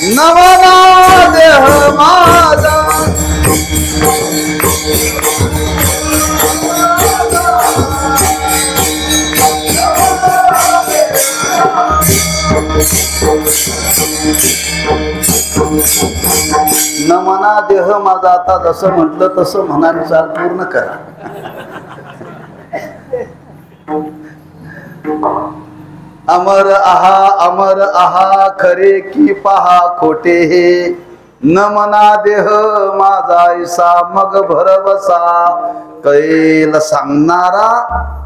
नवना देह माझा नमना देह माझा. आता जसं म्हटलं तसं म्हणानुसार पूर्ण करा. अमर आहा खरे की पहा खोटे हे, न मना देह माझा ऐसा मग भरवसा. कळेल सांगणारा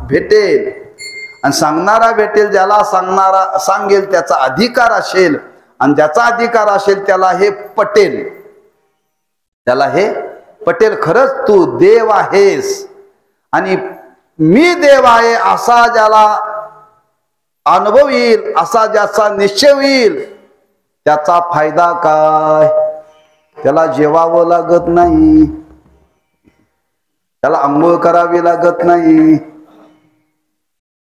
भेटेल, आणि सांगणारा भेटेल ज्याला सांगणारा सांगेल त्याचा अधिकार असेल, आणि ज्याचा अधिकार असेल त्याला हे पटेल, त्याला हे पटेल खरंच तू देव आहेस. आणि मी देव आहे असा ज्याला अनुभव येईल, असा ज्याचा निश्चय होईल, त्याचा फायदा काय? त्याला जेवावं लागत नाही, त्याला आंघोळ करावी लागत नाही,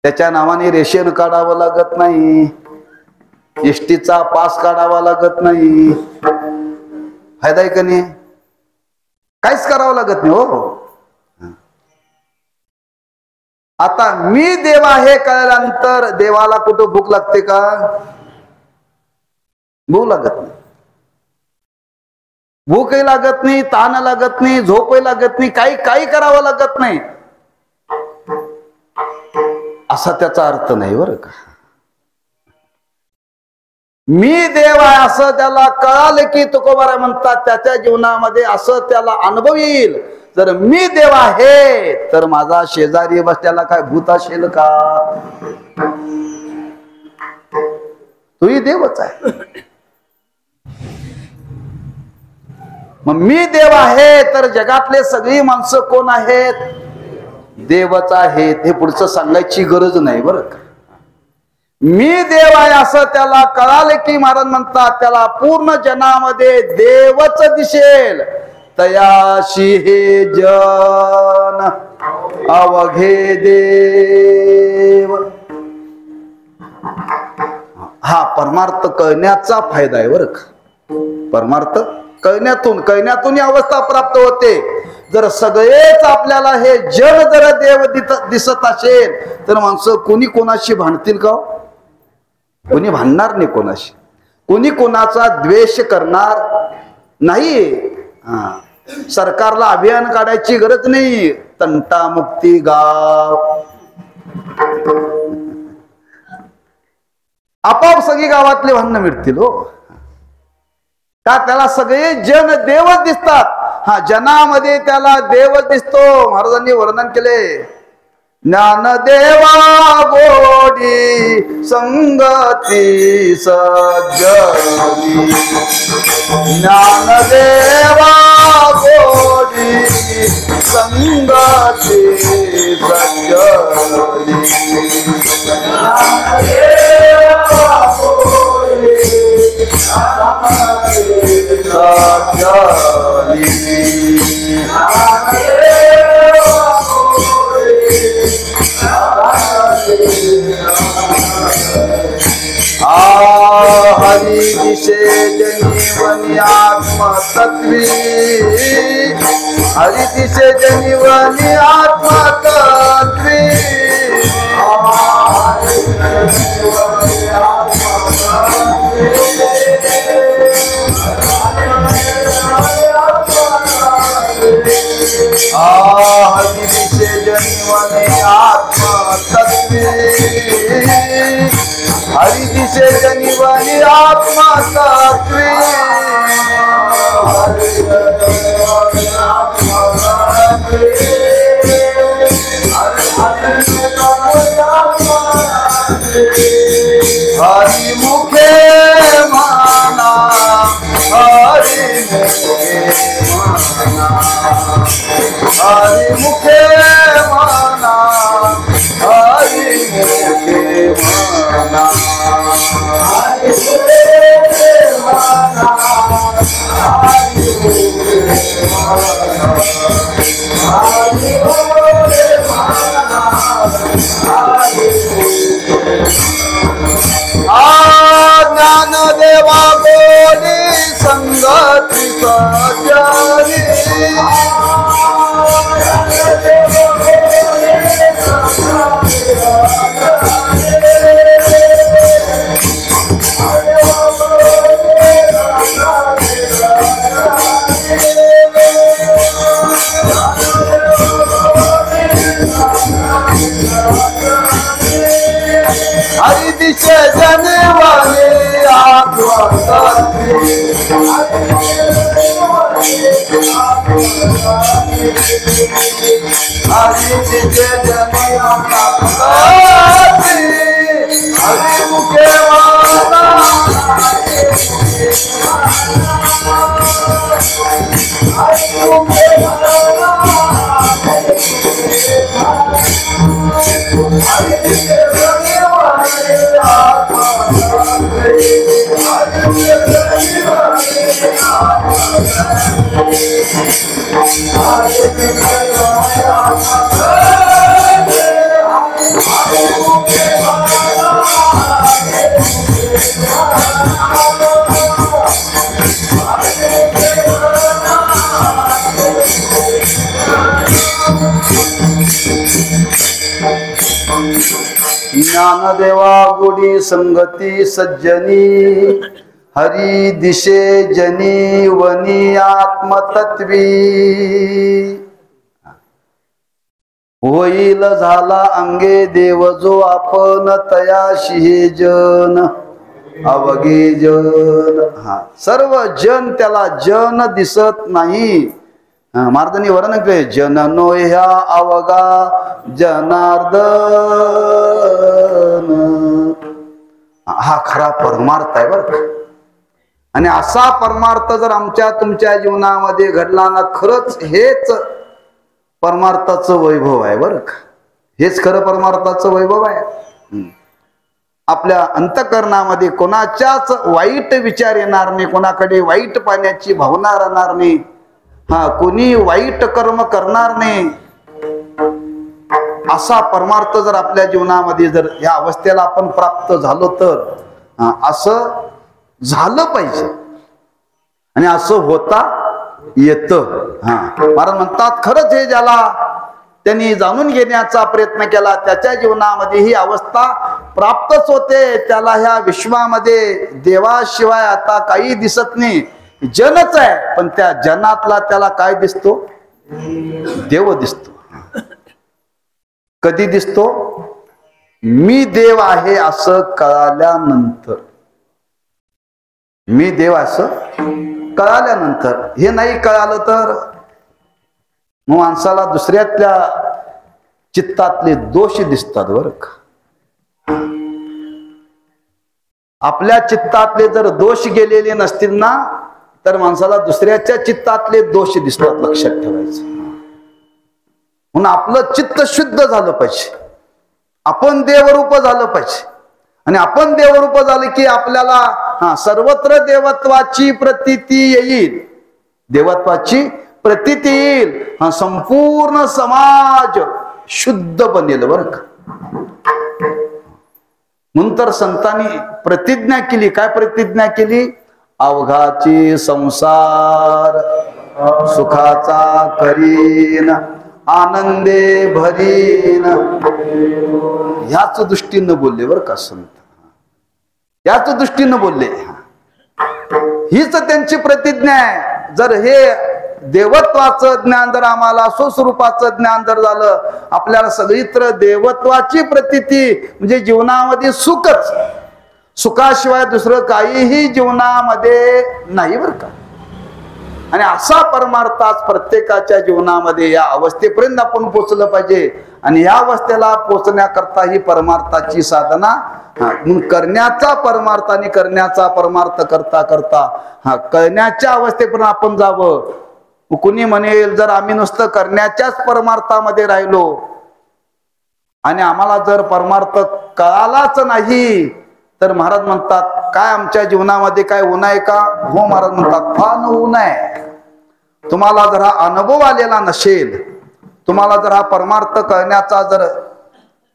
त्याच्या नावाने रेशन काढावं लागत नाही, एसटीचा पास काढावा लागत नाही. फायदा आहे का नाही? काहीच करावं लागत नाही. हो, आता मी देव आहे कळल्यानंतर देवाला कुठं भूक लागते का? भूक लागत नाही, भूकही लागत नाही, ताण लागत नाही, झोपही लागत नाही, काही करावं लागत नाही, असा त्याचा अर्थ नाही बरं का. मी देव आहे असं त्याला कळालं की तुकोबाराय म्हणतात त्याच्या जीवनामध्ये असं त्याला अनुभव येईल. जर मी देव आहे तर माझा शेजारी बसल्याला काय भूत असेल का? तूही देवच आहे. मग मी देव आहे तर जगातले सगळी माणसं कोण आहेत? देवच आहेत. हे पुढचं सांगायची गरज नाही बरं का. मी देव आहे असं त्याला कळाले की महाराज म्हणतात त्याला पूर्ण जनामध्ये देवच दिसेल. तयाशी हे जन अवघे देव. हा परमार्थ कळण्याचा फायदा आहे बरं का. परमार्थ कळण्यातून ही अवस्था प्राप्त होते. जर सगळेच आपल्याला हे जग जर देव दिसत असेल तर माणसं कोणी कोणाशी भांडतील का? कोणी भांडणार नाही कोणाशी. कोणी कोणाचा द्वेष करणार नाही. सरकारला अभियान काढायची गरज नाही. तंटा मुक्ती गाव. आपोआप सगळी गावातले भांडणं मिळतील. हो का? त्याला सगळे जन देवच दिसतात. हा जनामध्ये त्याला देवच दिसतो. महाराजांनी वर्णन केले. ज्ञानदेवा गोडी संगती सज्जनी. ज्ञानदेवा गोडी संगती सज्जनी. हरि दिशे जनिवनी आत्मतत्वी. हरि दिशे जनिवनी आत्मतत्वी. हरि दिशे जनिवनी आत्मतत्वी. हरि दिशे जनिवनी आत्मतत्वी. हरि मुखे माना. हरि मुखे माना. हरि मुखे माना. ज्ञानदेवा गोडी संगती सज्जनी. हरि दिशे जनेवाले ज्ञानदेवा गुडी संगती सज्जनी हरी दिशे जनी वनी आत्मतत्वी होईल झाला अंगे देव जो आपण तयाशी हे जन अवघे जन. सर्व जन त्याला जन दिसत नाही. महाराजांनी वर्णन केले जन नो ह्या अवघा जनार्दन. हा खरा परमार्थ आहे बरं. आणि असा परमार्थ जर आमच्या तुमच्या जीवनामध्ये घडला ना, खरंच हेच परमार्थाचं वैभव आहे बरं का. हेच खरं परमार्थाचं वैभव आहे. आपल्या अंतःकरणामध्ये कोणाच्याच वाईट विचार येणार नाही, कोणाकडे वाईट पाण्याची भावना राहणार नाही. कोणी वाईट कर्म करणार नाही. असा परमार्थ जर आपल्या जीवनामध्ये जर या अवस्थेला आपण प्राप्त झालो तर असं झालं पाहिजे आणि असं होता येतं. महाराज म्हणतात खरंच हे ज्याला त्यांनी जाणून घेण्याचा प्रयत्न केला त्याच्या जीवनामध्ये ही अवस्था प्राप्तच होते. त्याला ह्या विश्वामध्ये देवाशिवाय आता काही दिसत नाही. जनच आहे पण त्या जनातला त्याला काय दिसतो? देव दिसतो. कधी दिसतो? मी देव आहे असं कळाल्यानंतर. मी देव असं कळाल्यानंतर. हे नाही कळालं तर मग माणसाला दुसऱ्यातल्या चित्तातले दोष दिसतात बरं का. आपल्या चित्तातले जर दोष गेलेले नसतील ना तर माणसाला दुसऱ्याच्या चित्तातले दोष दिसतात. लक्षात ठेवायचं. म्हणून आपलं चित्त शुद्ध झालं पाहिजे. आपण देवरूप झालं पाहिजे. आणि आपण देवरूप झालं की आपल्याला सर्वत्र देवत्वाची प्रतीती येईल. देवत्वाची प्रतीती येईल. संपूर्ण समाज शुद्ध बनेल बरं का. म्हणून तर संतांनी प्रतिज्ञा केली. काय प्रतिज्ञा केली? अवघाची संसार सुखाचा करीन आनंदे भरीन. ह्याच दृष्टीनं बोलले बरं का संत. याच दृष्टीनं बोलले. हीच त्यांची प्रतिज्ञा आहे. जर हे देवत्वाचं ज्ञान जर आम्हाला स्वस्वरूपाचं ज्ञान जर झालं, आपल्याला सगळीत्र देवत्वाची प्रतीती म्हणजे जीवनामध्ये सुखच. सुखाशिवाय दुसरं काहीही जीवनामध्ये नाही बरं का. आणि असा परमार्थ आज प्रत्येकाच्या जीवनामध्ये या अवस्थेपर्यंत आपण पोचलं पाहिजे. आणि या अवस्थेला पोचण्याकरता ही परमार्थाची साधना करण्याचा परमार्थ आणि करण्याचा परमार्थ करता करता कळण्याच्या अवस्थेपर्यंत आपण जावं. कुणी म्हणेल जर आम्ही नुसतं करण्याच्याच परमार्थामध्ये राहिलो आणि आम्हाला जर परमार्थ कळालाच नाही तर महाराज म्हणतात काय आमच्या जीवनामध्ये काय ऊन आहे का? हो महाराज म्हणतात फार ऊन आहे. तुम्हाला जर हा अनुभव आलेला नसेल, तुम्हाला जर हा परमार्थ कळण्याचा जर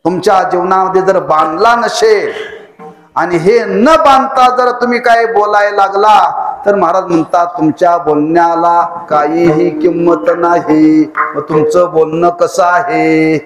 तुमच्या जीवनामध्ये जर बांधला नसेल आणि हे न बांधता जर तुम्ही काय बोलायला लागला तर महाराज म्हणतात तुमच्या बोलण्याला काहीही किंमत नाही. मग तुमचं बोलणं कसं आहे?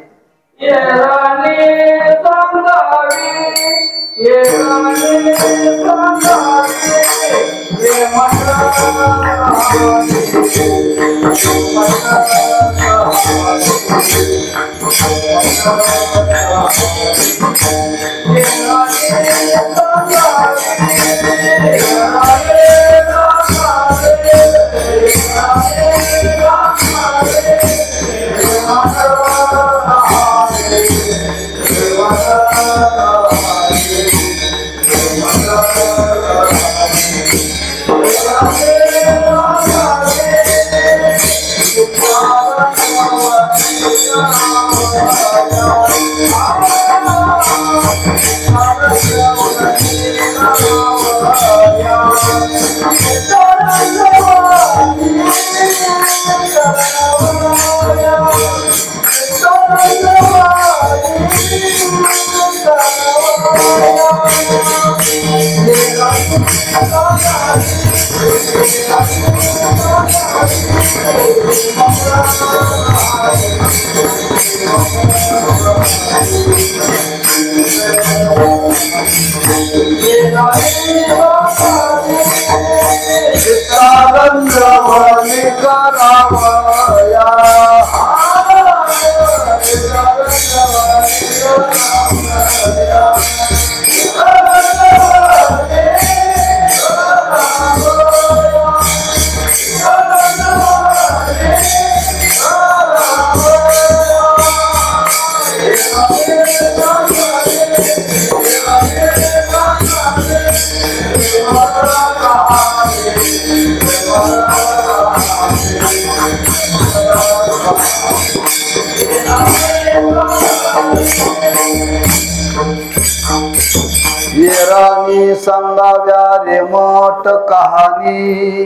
येरानी सांगाव्या रे मोठ कहाणी,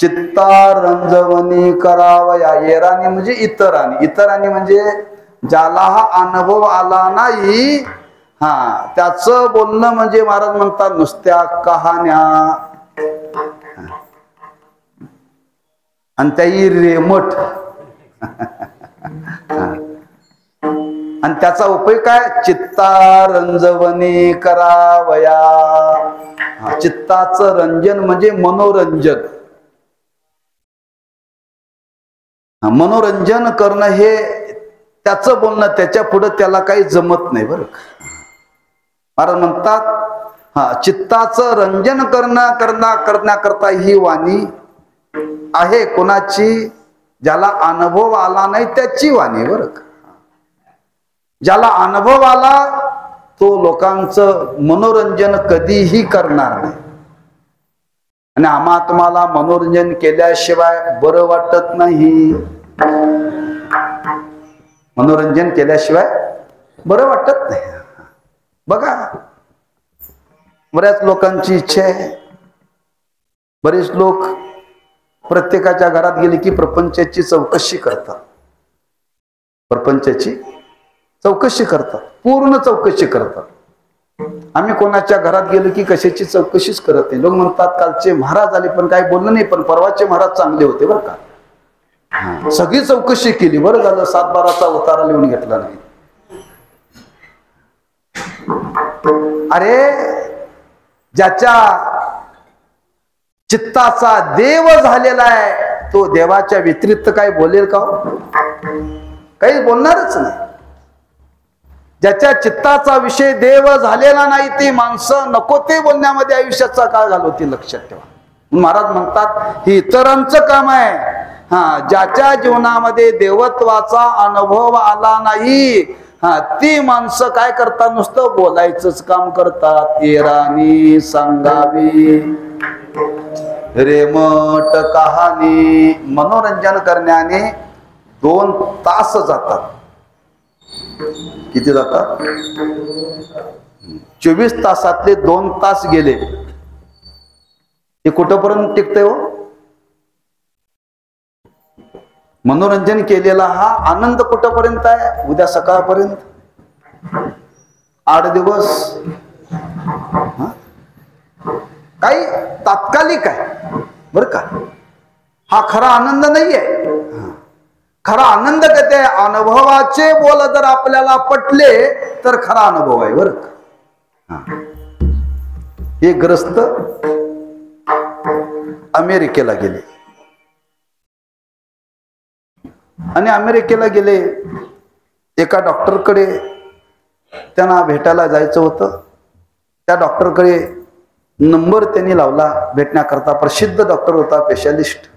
चित्ता रंजवणी करावया. येरानी म्हणजे इतरांनी, इतरांनी म्हणजे ज्याला हा अनुभव आला नाही, त्याच बोलणं म्हणजे महाराज म्हणतात नुसत्या कहाण्या. आणि त्याही रेमट. आणि त्याचा उपयोग काय? चित्ता रंजवणी करावया. चित्ताचं रंजन म्हणजे मनोरंजन. मनोरंजन करणं हे त्याचं बोलणं, त्याच्या पुढे त्याला काही जमत नाही बरं. महाराज म्हणतात चित्ताचं रंजन करण्याकरता ही वाणी आहे. कोणाची? ज्याला अनुभव आला नाही त्याची वाणी बरं. ज्याला अनुभव आला तो लोकांचं मनोरंजन कधीही करणार नाही. आणि आम्हा तुम्हाला मनोरंजन केल्याशिवाय बरं वाटत नाही. मनोरंजन केल्याशिवाय बरं वाटत नाही. बघा, बऱ्याच लोकांची इच्छा आहे. बरेच लोक प्रत्येकाच्या घरात गेले की प्रपंचाची चौकशी करतात. प्रपंचाची चौकशी करतात, पूर्ण चौकशी करतात. आम्ही कोणाच्या घरात गेलो की कशाची चौकशीच करत नाही. लोक म्हणतात कालचे महाराज आले पण काही बोललं नाही, पण परवाचे महाराज चांगले होते बरं का. सगळी चौकशी केली, बरं झालं 7-12चा उतारा लिहून घेतला नाही. अरे ज्याच्या चित्ताचा देव झालेला आहे तो देवाच्या व्यतिरिक्त काय बोलेल का? काही बोलणारच नाही. ज्याच्या चित्ताचा विषय देव झालेला नाही ती माणसं नको ते बोलण्यामध्ये आयुष्याचा काळ घालवतील. लक्षात ठेवा. महाराज म्हणतात हे इतरांचं काम आहे. ज्याच्या जीवनामध्ये देवत्वाचा अनुभव आला नाही ती माणसं काय करतात? नुसतं बोलायचंच काम करतात. येरानी सांगावी रेमट कहाणी. मनोरंजन करण्याने 2 तास जातात. किती जातात? 24 तासातले 2 तास गेले. हे कुठपर्यंत टिकते हो? मनोरंजन केलेला हा आनंद कुठपर्यंत आहे? उद्या सकाळपर्यंत, 8 दिवस. काही तात्कालिक आहे बर का. हा खरा आनंद नाही आहे. खरा आनंद कधी आहे? अनुभवाचे बोल जर आपल्याला पटले तर खरा अनुभव आहे बर का. हे ग्रस्त अमेरिकेला गेले आणि अमेरिकेला गेले. एका डॉक्टरकडे त्यांना भेटायला जायचं होतं. त्या डॉक्टरकडे नंबर त्यांनी लावला भेटण्याकरता. प्रसिद्ध डॉक्टर होता, स्पेशालिस्ट.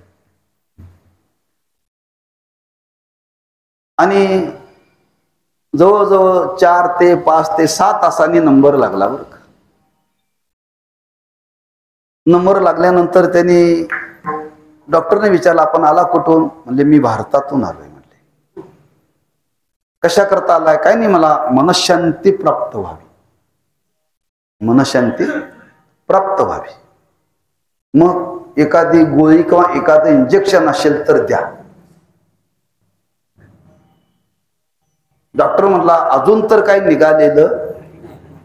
आणि जवळजवळ 4 ते 5 ते 6 तासांनी नंबर लागला बरं का. नंबर लागल्यानंतर त्यांनी डॉक्टरने विचारलं, आपण आला कुठून? म्हणजे मी भारतातून आलोय म्हणले. कशा करता आलाय? काय नाही, मला मनशांती प्राप्त व्हावी, मनशांती प्राप्त व्हावी. मग एखादी गोळी किंवा एखादं इंजेक्शन असेल तर द्या. डॉक्टर म्हणला, अजून तर काही निघालेलं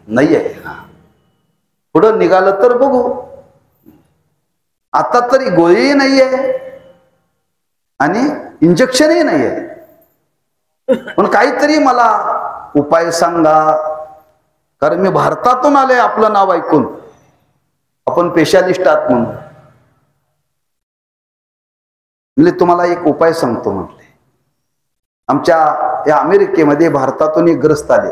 नाही आहे, पुढं निघालं तर बघू. आता तरी गोळीही नाही आहे आणि इंजेक्शनही नाही आहे, पण काहीतरी मला उपाय सांगा, कारण मी भारतातून आले आपलं नाव ऐकून, आपण स्पेशालिस्ट आहात म्हणून. म्हणजे तुम्हाला एक उपाय सांगतो म्हटले. आमच्या या अमेरिकेमध्ये भारतातून एक ग्रस्त आले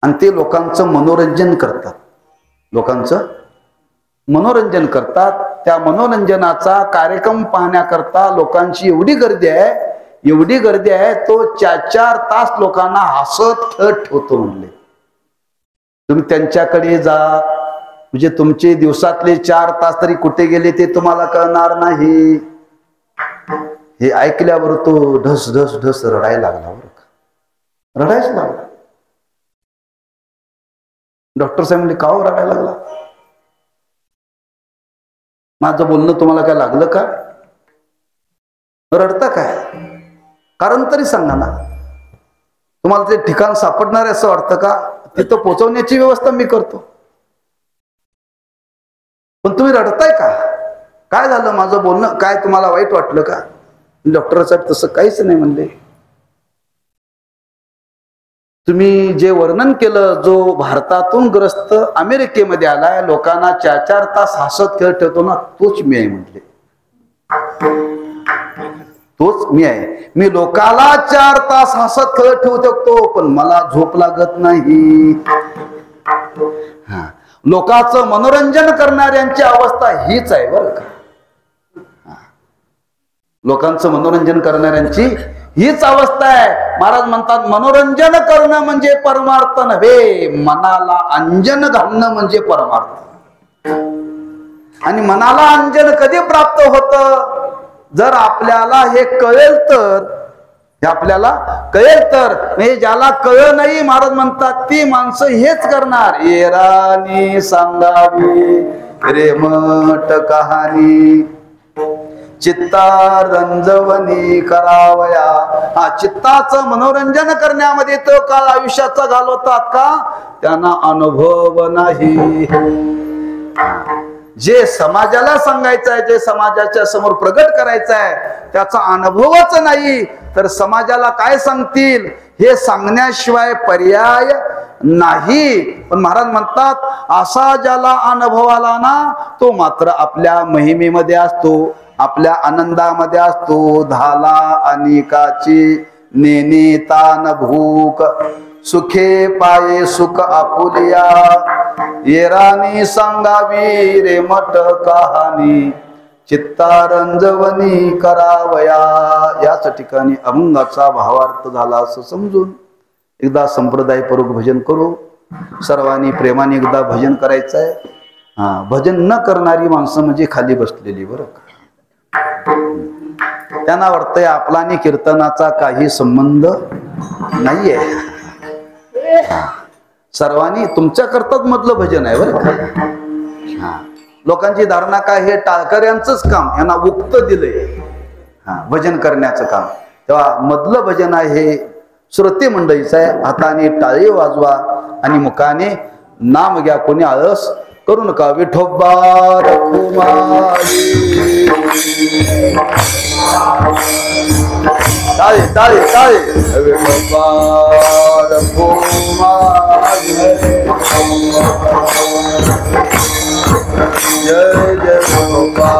आणि ते लोकांचं मनोरंजन करतात, लोकांचं मनोरंजन करतात. त्या मनोरंजनाचा कार्यक्रम पाहण्याकरता लोकांची एवढी गर्दी आहे, एवढी गर्दी आहे, तो 4-4 तास लोकांना हसत खेळत ठेवतो म्हणले. तुम्ही त्यांच्याकडे जा, म्हणजे तुमचे दिवसातले 4 तास तरी कुठे गेले ते तुम्हाला कळणार नाही. हे ऐकल्यावर तो ढस ढस ढस रडायला लागला, बरं का, रडायच लागला. डॉक्टर साहेब म्हणले, का हो रडायला लागला? माझं बोलणं तुम्हाला काय लागलं का? रडता काय? कारण तरी सांगा ना. तुम्हाला ते ठिकाण सापडणार आहे असं वाटतं का? तिथं पोहोचवण्याची व्यवस्था मी करतो, पण तुम्ही रडताय का? काय झालं? माझं बोलणं काय तुम्हाला वाईट वाटलं का? डॉक्टर साहेब तसं काहीच नाही म्हणले. तुम्ही जे वर्णन केलं, जो भारतातून ग्रस्त अमेरिकेमध्ये आलाय, लोकांना 4-4 तास हसत खेळत ठेवतो ना, तोच मी आहे म्हटले. तोच मी आहे. मी लोकाला 4 तास हसत खेळत ठेवू शकतो, पण मला झोप लागत नाही. लोकांचं मनोरंजन करणाऱ्यांची अवस्था हीच आहे बरं का. लोकांचं मनोरंजन करणाऱ्यांची हीच अवस्था आहे. महाराज म्हणतात, मनोरंजन करणं म्हणजे परमार्थ नव्हे, मनाला अंजन घालणं म्हणजे परमार्थ. आणि मनाला अंजन कधी प्राप्त होतं? जर आपल्याला हे कळेल तर, हे आपल्याला कळेल तर. म्हणजे ज्याला कळ नाही, महाराज म्हणतात, ती माणसं हेच करणार. येरानी सांगावी रेमट कहाणी, चित्ता रंजवणी करावया. हा, चित्ताचं मनोरंजन करण्यामध्ये तो काळ आयुष्याचा घालवतात का? त्यांना अनुभव नाही. जे समाजाला सांगायचं आहे, जे समाजाच्या समोर प्रगट करायचं आहे, त्याचा अनुभवच नाही, तर समाजाला काय सांगतील हे सांगण्याशिवाय पर्याय नाही. पण महाराज म्हणतात, असा ज्याला अनुभव आला ना, तो मात्र आपल्या महिमेमध्ये असतो, आपल्या आनंदामध्ये असतो. झाला अनेकाची नेने तान भूक, सुखे पाये सुख आपुलिया. येरानी सांगावी रेमट कहाणी, चित्ता रंजवणी करावया. याच ठिकाणी अभंगाचा भावार्थ झाला असं समजून एकदा संप्रदायपूर्वक भजन करू. सर्वांनी प्रेमाने एकदा भजन करायचं आहे. भजन न करणारी माणसं म्हणजे खाली बसलेली बरं का. त्यांना वाटतंय आपला आणि कीर्तनाचा काही संबंध नाहीये. सर्वांनी तुमच्या करताच मधलं भजन आहे बरं का. लोकांची धारणा काय, हे टाळकऱ्यांचंच काम, यांना उक्त दिलंय भजन करण्याचं काम. तेव्हा मधलं भजन आहे हे श्रोते मंडळीचं आहे. हाताने टाळी वाजवा आणि मुखाने नाम घ्या, कोणी आळस करू नका. विठोबा रखुमाई, टाळे टाळे टाळे. विठोबा रखुमाई, जय जय विठोबा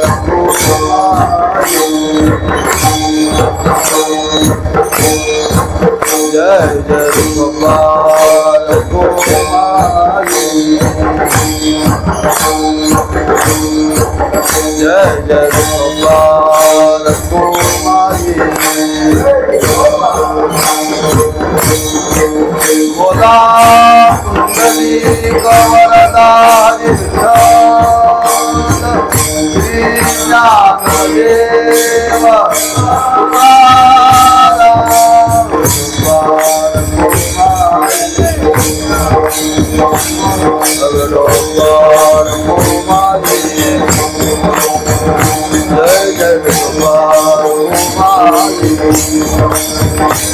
रखुमाई, जय जय विठोबा रखुमाई, जय जय विठोबा रखुमाई. बोला कुंडली कवरदा हरी विठ्ठल श्री ज्ञानदेव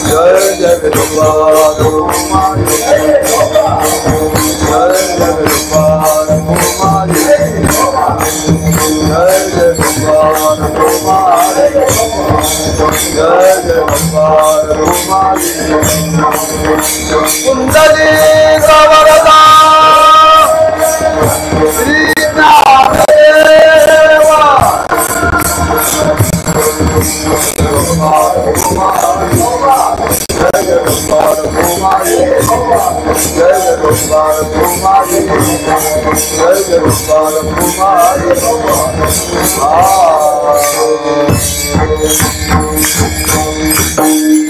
जय जय जय जय कुंडली वरदा श्री ज्ञानदेवा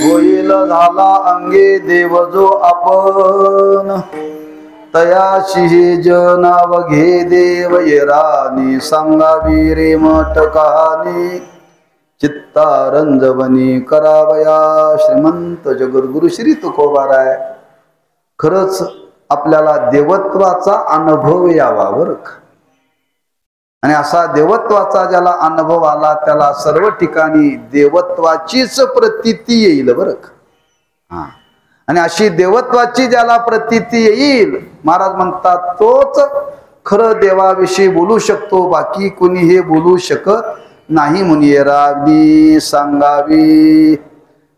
होईल झाला अंगे देव जो आपण तयाशी हे जनाव घे देव येरानी सांगावी रे मठ कहाणी चित्तारंजवनी करावया श्रीमंत जगद्गुरु श्री तुकोबाराय. खरंच आपल्याला देवत्वाचा अनुभव यावा बरं का. आणि असा देवत्वाचा ज्याला अनुभव आला त्याला सर्व ठिकाणी देवत्वाचीच प्रतीती येईल बरं का. हा, आणि अशी देवत्वाची ज्याला प्रतीती येईल महाराज म्हणतात तोच खरं देवाविषयी बोलू शकतो. बाकी कुणी हे बोलू शकत नाही. मुनियरावी सांगावी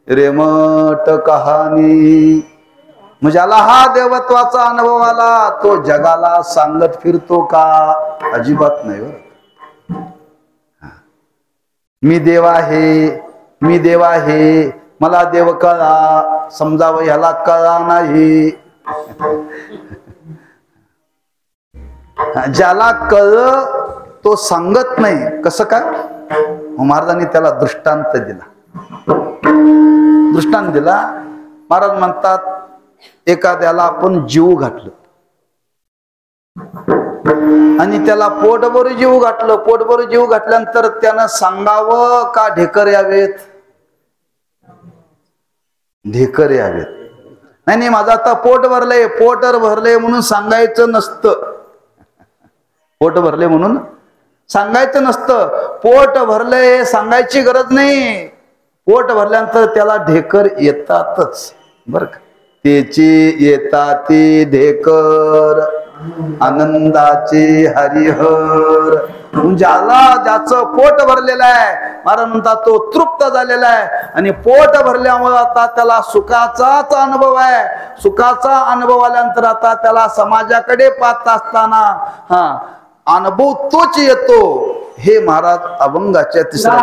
रेमट कहाणी. म्हणजे ज्याला हा देवत्वाचा अनुभव आला तो जगाला सांगत फिरतो का? अजिबात नाही बरं. मी देव आहे, मी देव आहे, मला देव कळा, समजावं ह्याला कळा नाही. ज्याला कळ तो सांगत नाही. कसं काय? महाराजांनी त्याला दृष्टांत दिला. दृष्टांत दिला. महाराज म्हणतात एखाद्याला आपण जीव घातलं आणि त्याला पोटभर जीव घातलं. पोटभर जीव घातल्यानंतर त्यानं सांगावं का ढेकर यावेत? ढेकर यावेत. नाही नाही माझं आता पोट भरलंय, पोटर भरलंय म्हणून सांगायचं नसतं. पोट भरले म्हणून सांगायचं नसतं. पोट भरलंय सांगायची गरज नाही. पोट भरल्यानंतर त्याला ढेकर येतातच बरं का. त्याची येताती ढेकर आनंदाचे हरिहर. ज्याला ज्याचं पोट भरलेलं आहे महाराज म्हणतात तो तृप्त झालेला आहे. आणि पोट भरल्यामुळे आता त्याला सुखाचाच अनुभव आहे. सुखाचा अनुभव आल्यानंतर आता त्याला समाजाकडे पाहत असताना अनुभव तोच येतो. हे महाराज अभंगाच्या तिसऱ्या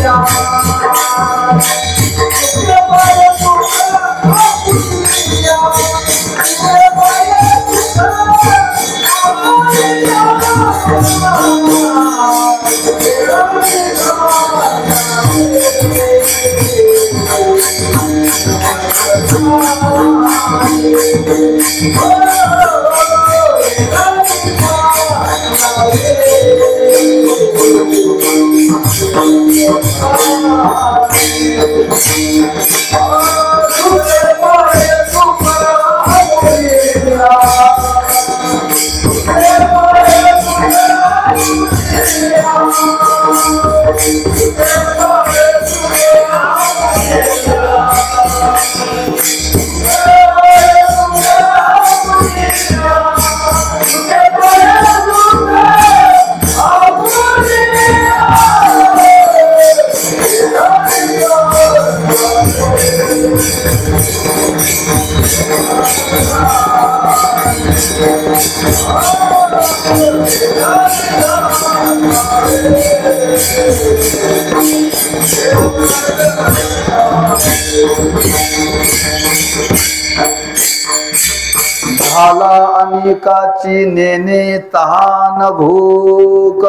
Yeah. झाला अनेकाची नेने तहान भूक,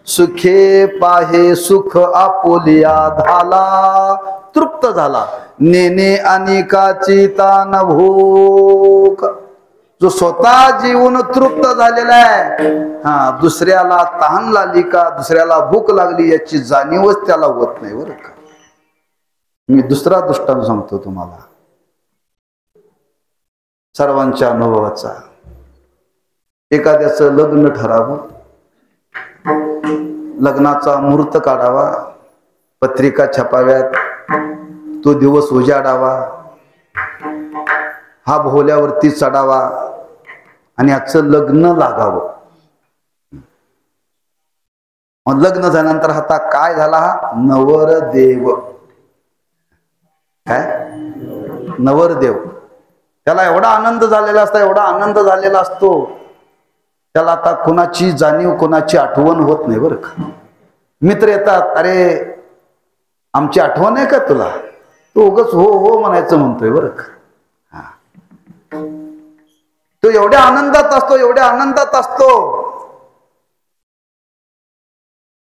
सुखे पाहे सुख आपुलिया झाला तृप्त झाला. नेने अनेकाची तान भूक, जो स्वतः जीवन तृप्त झालेला आहे, दुसऱ्याला तहान लागली का दुसऱ्याला भूक लागली याची जाणीवच त्याला होत नाही बरं का. मी दुसरा दृष्टांत सांगतो तुम्हाला सर्वांच्या अनुभवाचा. एखाद्याचं लग्न ठरावं, लग्नाचा मुहूर्त काढावा, पत्रिका छापाव्यात, तो दिवस उजाडावा, हा भोवल्यावरती चढावा आणि याचं लग्न लागावं. मग लग्न झाल्यानंतर आता काय झाला? हा नवरदेव. काय नवरदेव, त्याला एवढा आनंद झालेला असतो, एवढा आनंद झालेला असतो, त्याला आता कोणाची जाणीव कोणाची आठवण होत नाही बरं का. मित्र येतात, अरे आमची आठवण आहे का तुला? तो उगाच हो हो म्हणायचं म्हणतोय बरं का. तो एवढ्या आनंदात असतो, एवढ्या आनंदात असतो.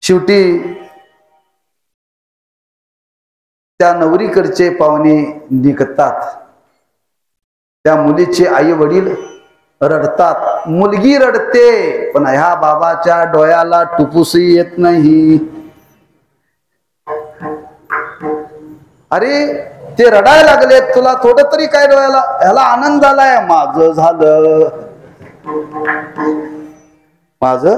शेवटी त्या नवरीकडचे पाहुणे निघतात, त्या मुलीचे आई वडील रडतात, मुलगी रडते, पण ह्या बाबाच्या डोळ्याला टुपुसही येत नाही. अरे ते रडायला लागले, तुला थोडं तरी काय डोळ्याला? ह्याला आनंद झालाय, माझं झालं, माझं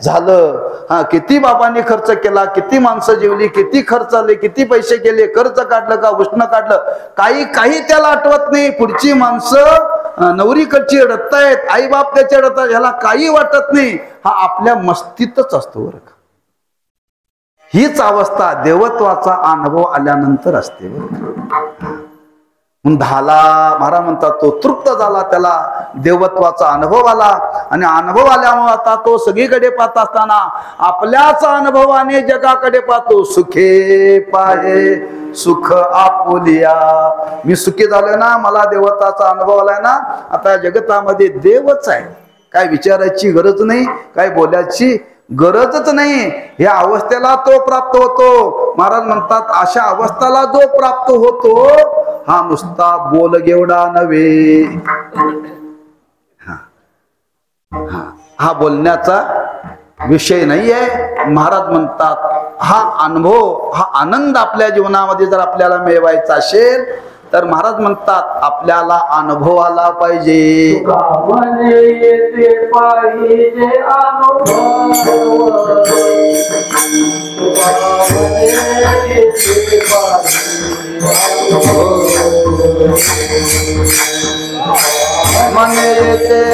झालं. किती बाबांनी खर्च केला, किती माणसं जेवली, किती खर्च आले, किती पैसे केले, कर्ज काढलं का उष्ण काढलं, काही त्याला आठवत नाही. पुढची माणसं नवरीकडची रडतायत, आई बाप त्याच्या रडतात, ह्याला काही वाटत नाही. हा आपल्या मस्तीतच असतो बरं का. हीच अवस्था देवत्वाचा अनुभव आल्यानंतर असते बरं. झाला महाराज म्हणतात, तो तृप्त झाला, त्याला देवत्वाचा अनुभव आला. आणि अनुभव आल्यामुळे आता तो सगळीकडे पाहत असताना आपल्याच अनुभवाने जगाकडे पाहतो. सुखे पाहे सुख आपुलिया, मी सुखी झालोय ना, मला देवत्वाचा अनुभव आलाय ना, आता जगतामध्ये देवच आहे, काय विचारायची गरज नाही, काय बोलायची गरजच नाही. या अवस्थेला तो प्राप्त होतो. महाराज म्हणतात, अशा अवस्थेला जो प्राप्त होतो हा नुसता बोलगेवढा नव्हे, हा बोलण्याचा विषय नाहीये. महाराज म्हणतात, हा अनुभव, हा आनंद आपल्या जीवनामध्ये जर आपल्याला मिळवायचा असेल तर महाराज म्हणतात आपल्याला अनुभव आला पाहिजे. मने येते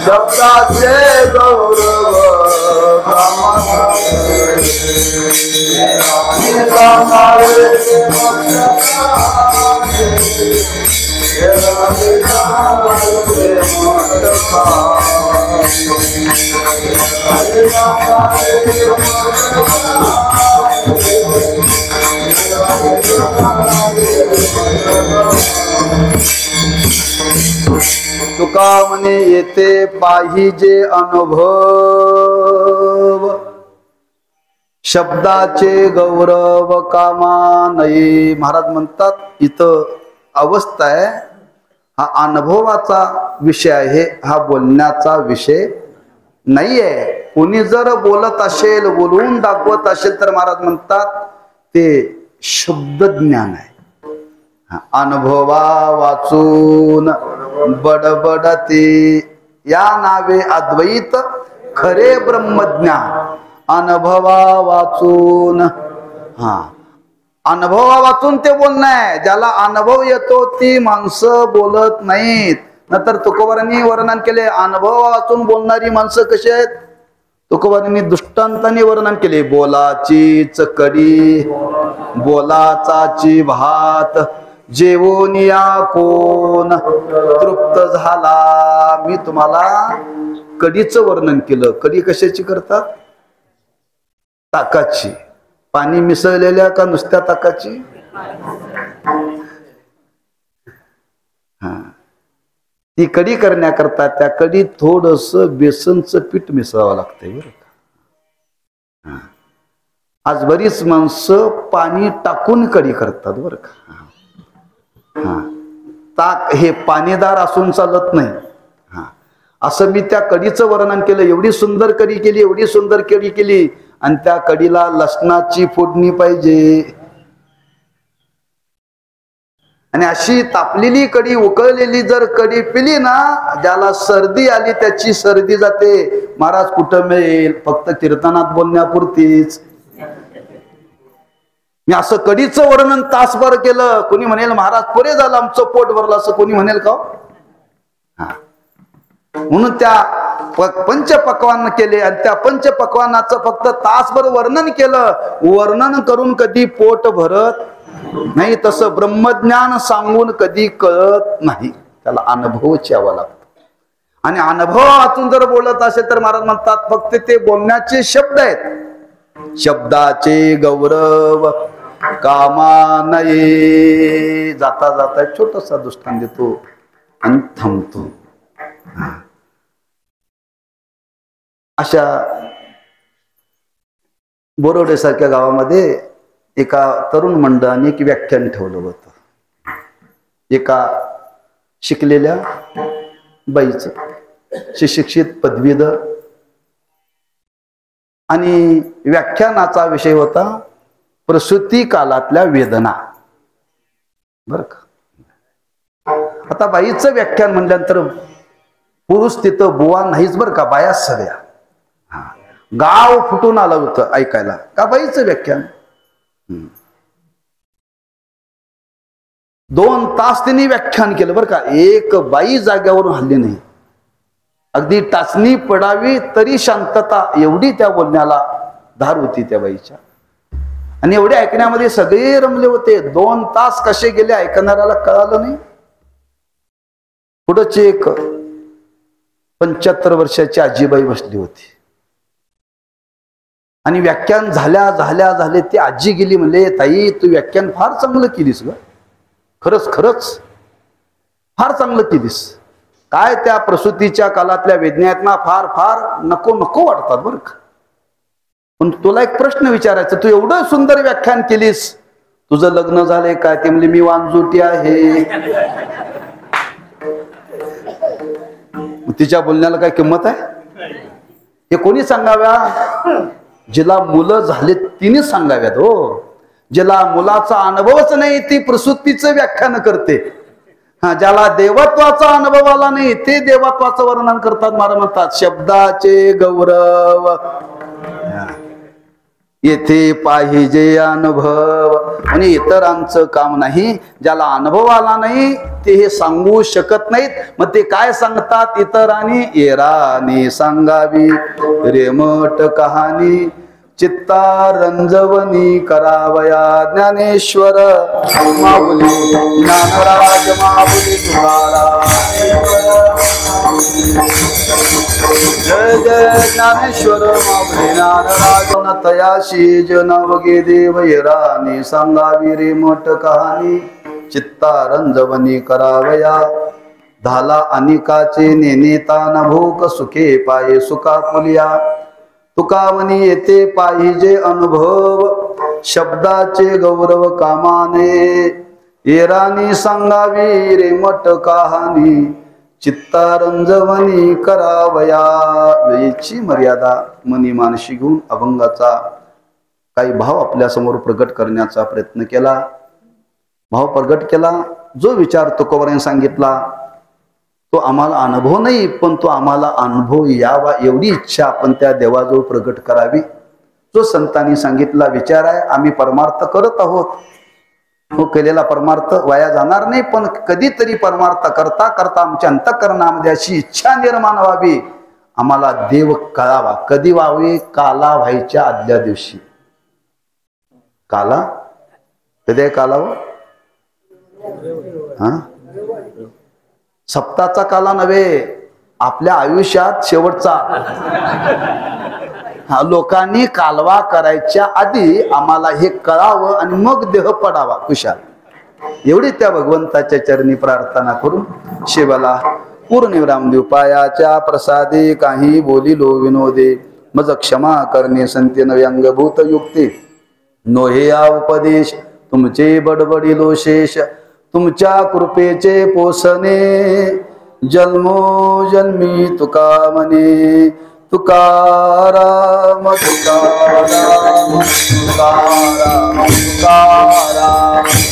शब्दाचे गौरव तुका म्हणे येथे पाहिजे अनुभव, शब्दाचे गौरव कामा नये. महाराज म्हणतात इथं अवस्था आहे, हा अनुभवाचा विषय आहे, हा बोलण्याचा विषय नाहीये. कोणी जर बोलत असेल, बोलवून दाखवत असेल तर महाराज म्हणतात ते शब्द ज्ञान आहे. अनुभवा वाचून बडबडते या नावे अद्वैत खरे ब्रह्मज्ञान. अनुभवा वाचून, अनुभवा वाचून ते बोलणं आहे. ज्याला अनुभव येतो ती माणसं बोलत नाहीत. नंतर तुकोबारांनी वर्णन केले अनुभव वाचून बोलणारी माणसं कशी आहेत. तुकोबारांनी दृष्टांताने वर्णन केले. बोलाचीच कडी बोलाचाची भात, जेवून या कोण तृप्त झाला. मी तुम्हाला कडीचं वर्णन केलं. कडी कशाची करतात? ताकाची. पाणी मिसळलेल्या का नुसत्या ताकाची? ती कडी करण्याकरता त्या कडीत थोडस बेसनचं पीठ मिसळावं लागतंय बरं का. आज बरीच माणसं पाणी टाकून कडी करतात बरं का. ताक हे पाणीदार असून चालत नाही. असं मी त्या कडीचं वर्णन केलं. एवढी सुंदर कडी केली, एवढी सुंदर कडी केली, आणि त्या कडीला लसणाची फोडणी पाहिजे. आणि अशी तापलेली कडी, उकळलेली जर कडी पिली ना, ज्याला सर्दी आली त्याची सर्दी जाते. महाराज कुठं मिळेल? फक्त कीर्तनात बोलण्यापुरतीच. मी असं कडीचं वर्णन तासभर केलं. कोणी म्हणेल महाराज पुरे झालं आमचं पोट भरलं, असं कोणी म्हणेल का? म्हणून त्या पंचपक्वान केले आणि त्या पंचपक्वानाचं फक्त तासभर वर्णन केलं. वर्णन करून कधी पोट भरत नाही. तसं ब्रह्मज्ञान सांगून कधी कळत नाही. त्याला अनुभवच यावा लागतो. आणि अनुभव वाचून जर बोलत असेल तर महाराज म्हणतात फक्त ते बोलण्याचे शब्द आहेत. शब्दाचे गौरव कामा नये. जाता जाता छोटासा दृष्टांत देतो आणि थांबतो. अशा बोरोडे सारख्या गावामध्ये एका तरुण मंडळाने एक व्याख्यान ठेवलं होतं. एका शिकलेल्या बाईचं, सुशिक्षित पदवीधर, आणि व्याख्यानाचा विषय होता प्रसूती कालातल्या वेदना. बर का. आता बाईचं व्याख्यान म्हटल्यानंतर पुरुष तिथं बुवा नाहीच बर का, बाया सगळ्या. गाव फुटून आलं होतं ऐकायला. का बाईचं व्याख्यान. 2 तास त्यांनी व्याख्यान केलं बर का. एक बाई जाग्यावरून हल्ली नाही. अगदी टाचणी पडावी तरी शांतता, एवढी त्या बोलण्याला धार होती त्या बाईच्या. आणि एवढे ऐकण्यामध्ये सगळे रमले होते. 2 तास कसे गेले ऐकणाऱ्याला कळालं नाही. पुढची एक 75 वर्षाची आजीबाई बसली होती. आणि व्याख्यान झाले ती आजी गेली. म्हणले ताई तू व्याख्यान फार चांगलं केलीस ग. खरंच खरंच फार चांगलं केलीस. काय त्या प्रसूतीच्या कालातल्या वेदनांना फार फार नको नको वाटतात बरं का. पण तुला एक प्रश्न विचारायचा. तू एवढं सुंदर व्याख्यान केलीस, तुझं लग्न झालंय काय? ते म्हणले मी वांजुटी आहे. तिच्या बोलण्याला काय किंमत आहे? हे कोणी सांगाव्या? जिला मुलं झाले तिने सांगाव्यात. हो, जिला मुलाचा अनुभवच नाही ती प्रसूतीचं व्याख्यान करते. ज्याला देवत्वाचा अनुभव आला नाही ते देवत्वाचं वर्णन करतात. महाराज म्हणतात शब्दाचे गौरव येथे पाहिजे अनुभव. आणि इतरांचं काम नाही. ज्याला अनुभव आला नाही ते हे सांगू शकत नाहीत. मग ते काय सांगतात? इतरांनी येराने सांगावी रेमट कहाणी, चित्ता रंजवनी करावया ज्ञानेश्वर माऊली ज्ञानराज माऊली तुकाराम जय जय ज्ञानेश्वर माऊली ज्ञानराज तयाशी जनवगे देव येरानी सांगावी रे मोठ कहाणी चित्ता रंजवनी करावया धाला अनिकाचे नेनेता भूक सुखे पाये सुका पुलिया तुकावनी येते पाहिजे अनुभव शब्दाचे गौरव कामाने येरानी सांगावी रे मठ कहाणी चित्ता रंजवनी करावया वेळेची मर्यादा मनी मानशी घेऊन अभंगाचा काही भाव आपल्या समोर प्रगट करण्याचा प्रयत्न केला भाव प्रगट केला जो विचार तुकोबारांनी सांगितला तो आम्हाला अनुभव नाही पण तो आम्हाला अनुभव यावा एवढी इच्छा आपण त्या देवाजवळ प्रगट करावी जो संतांनी सांगितला विचार आहे आम्ही परमार्थ करत आहोत तो केलेला परमार्थ वाया जाणार नाही पण कधीतरी परमार्थ करता करता आमच्या अंतःकरणामध्ये अशी इच्छा निर्माण व्हावी आम्हाला देव कळावा कधी व्हावे काला व्हायच्या आदल्या दिवशी काला कधी काला हा सप्ताचा काला नव्हे आपल्या आयुष्यात शेवटचा लोकांनी कालवा करायच्या आधी आम्हाला हे कळावं आणि मग देह पडावा कुशाल एवढी त्या भगवंताच्या चरणी प्रार्थना करून शिवाला पूर्णविराम देऊ पायाच्या प्रसादे काही बोलिलो विनोदे मज क्षमा करणे संतेन व्यंगभूत युक्ती नोहे या उपदेश तुमचे बडबडिलो शेष तुमच्या कृपेचे पोसणे जन्मो जन्मी तुका म्हणे तुकाराम तुकाराम तुकाराम तुकाराम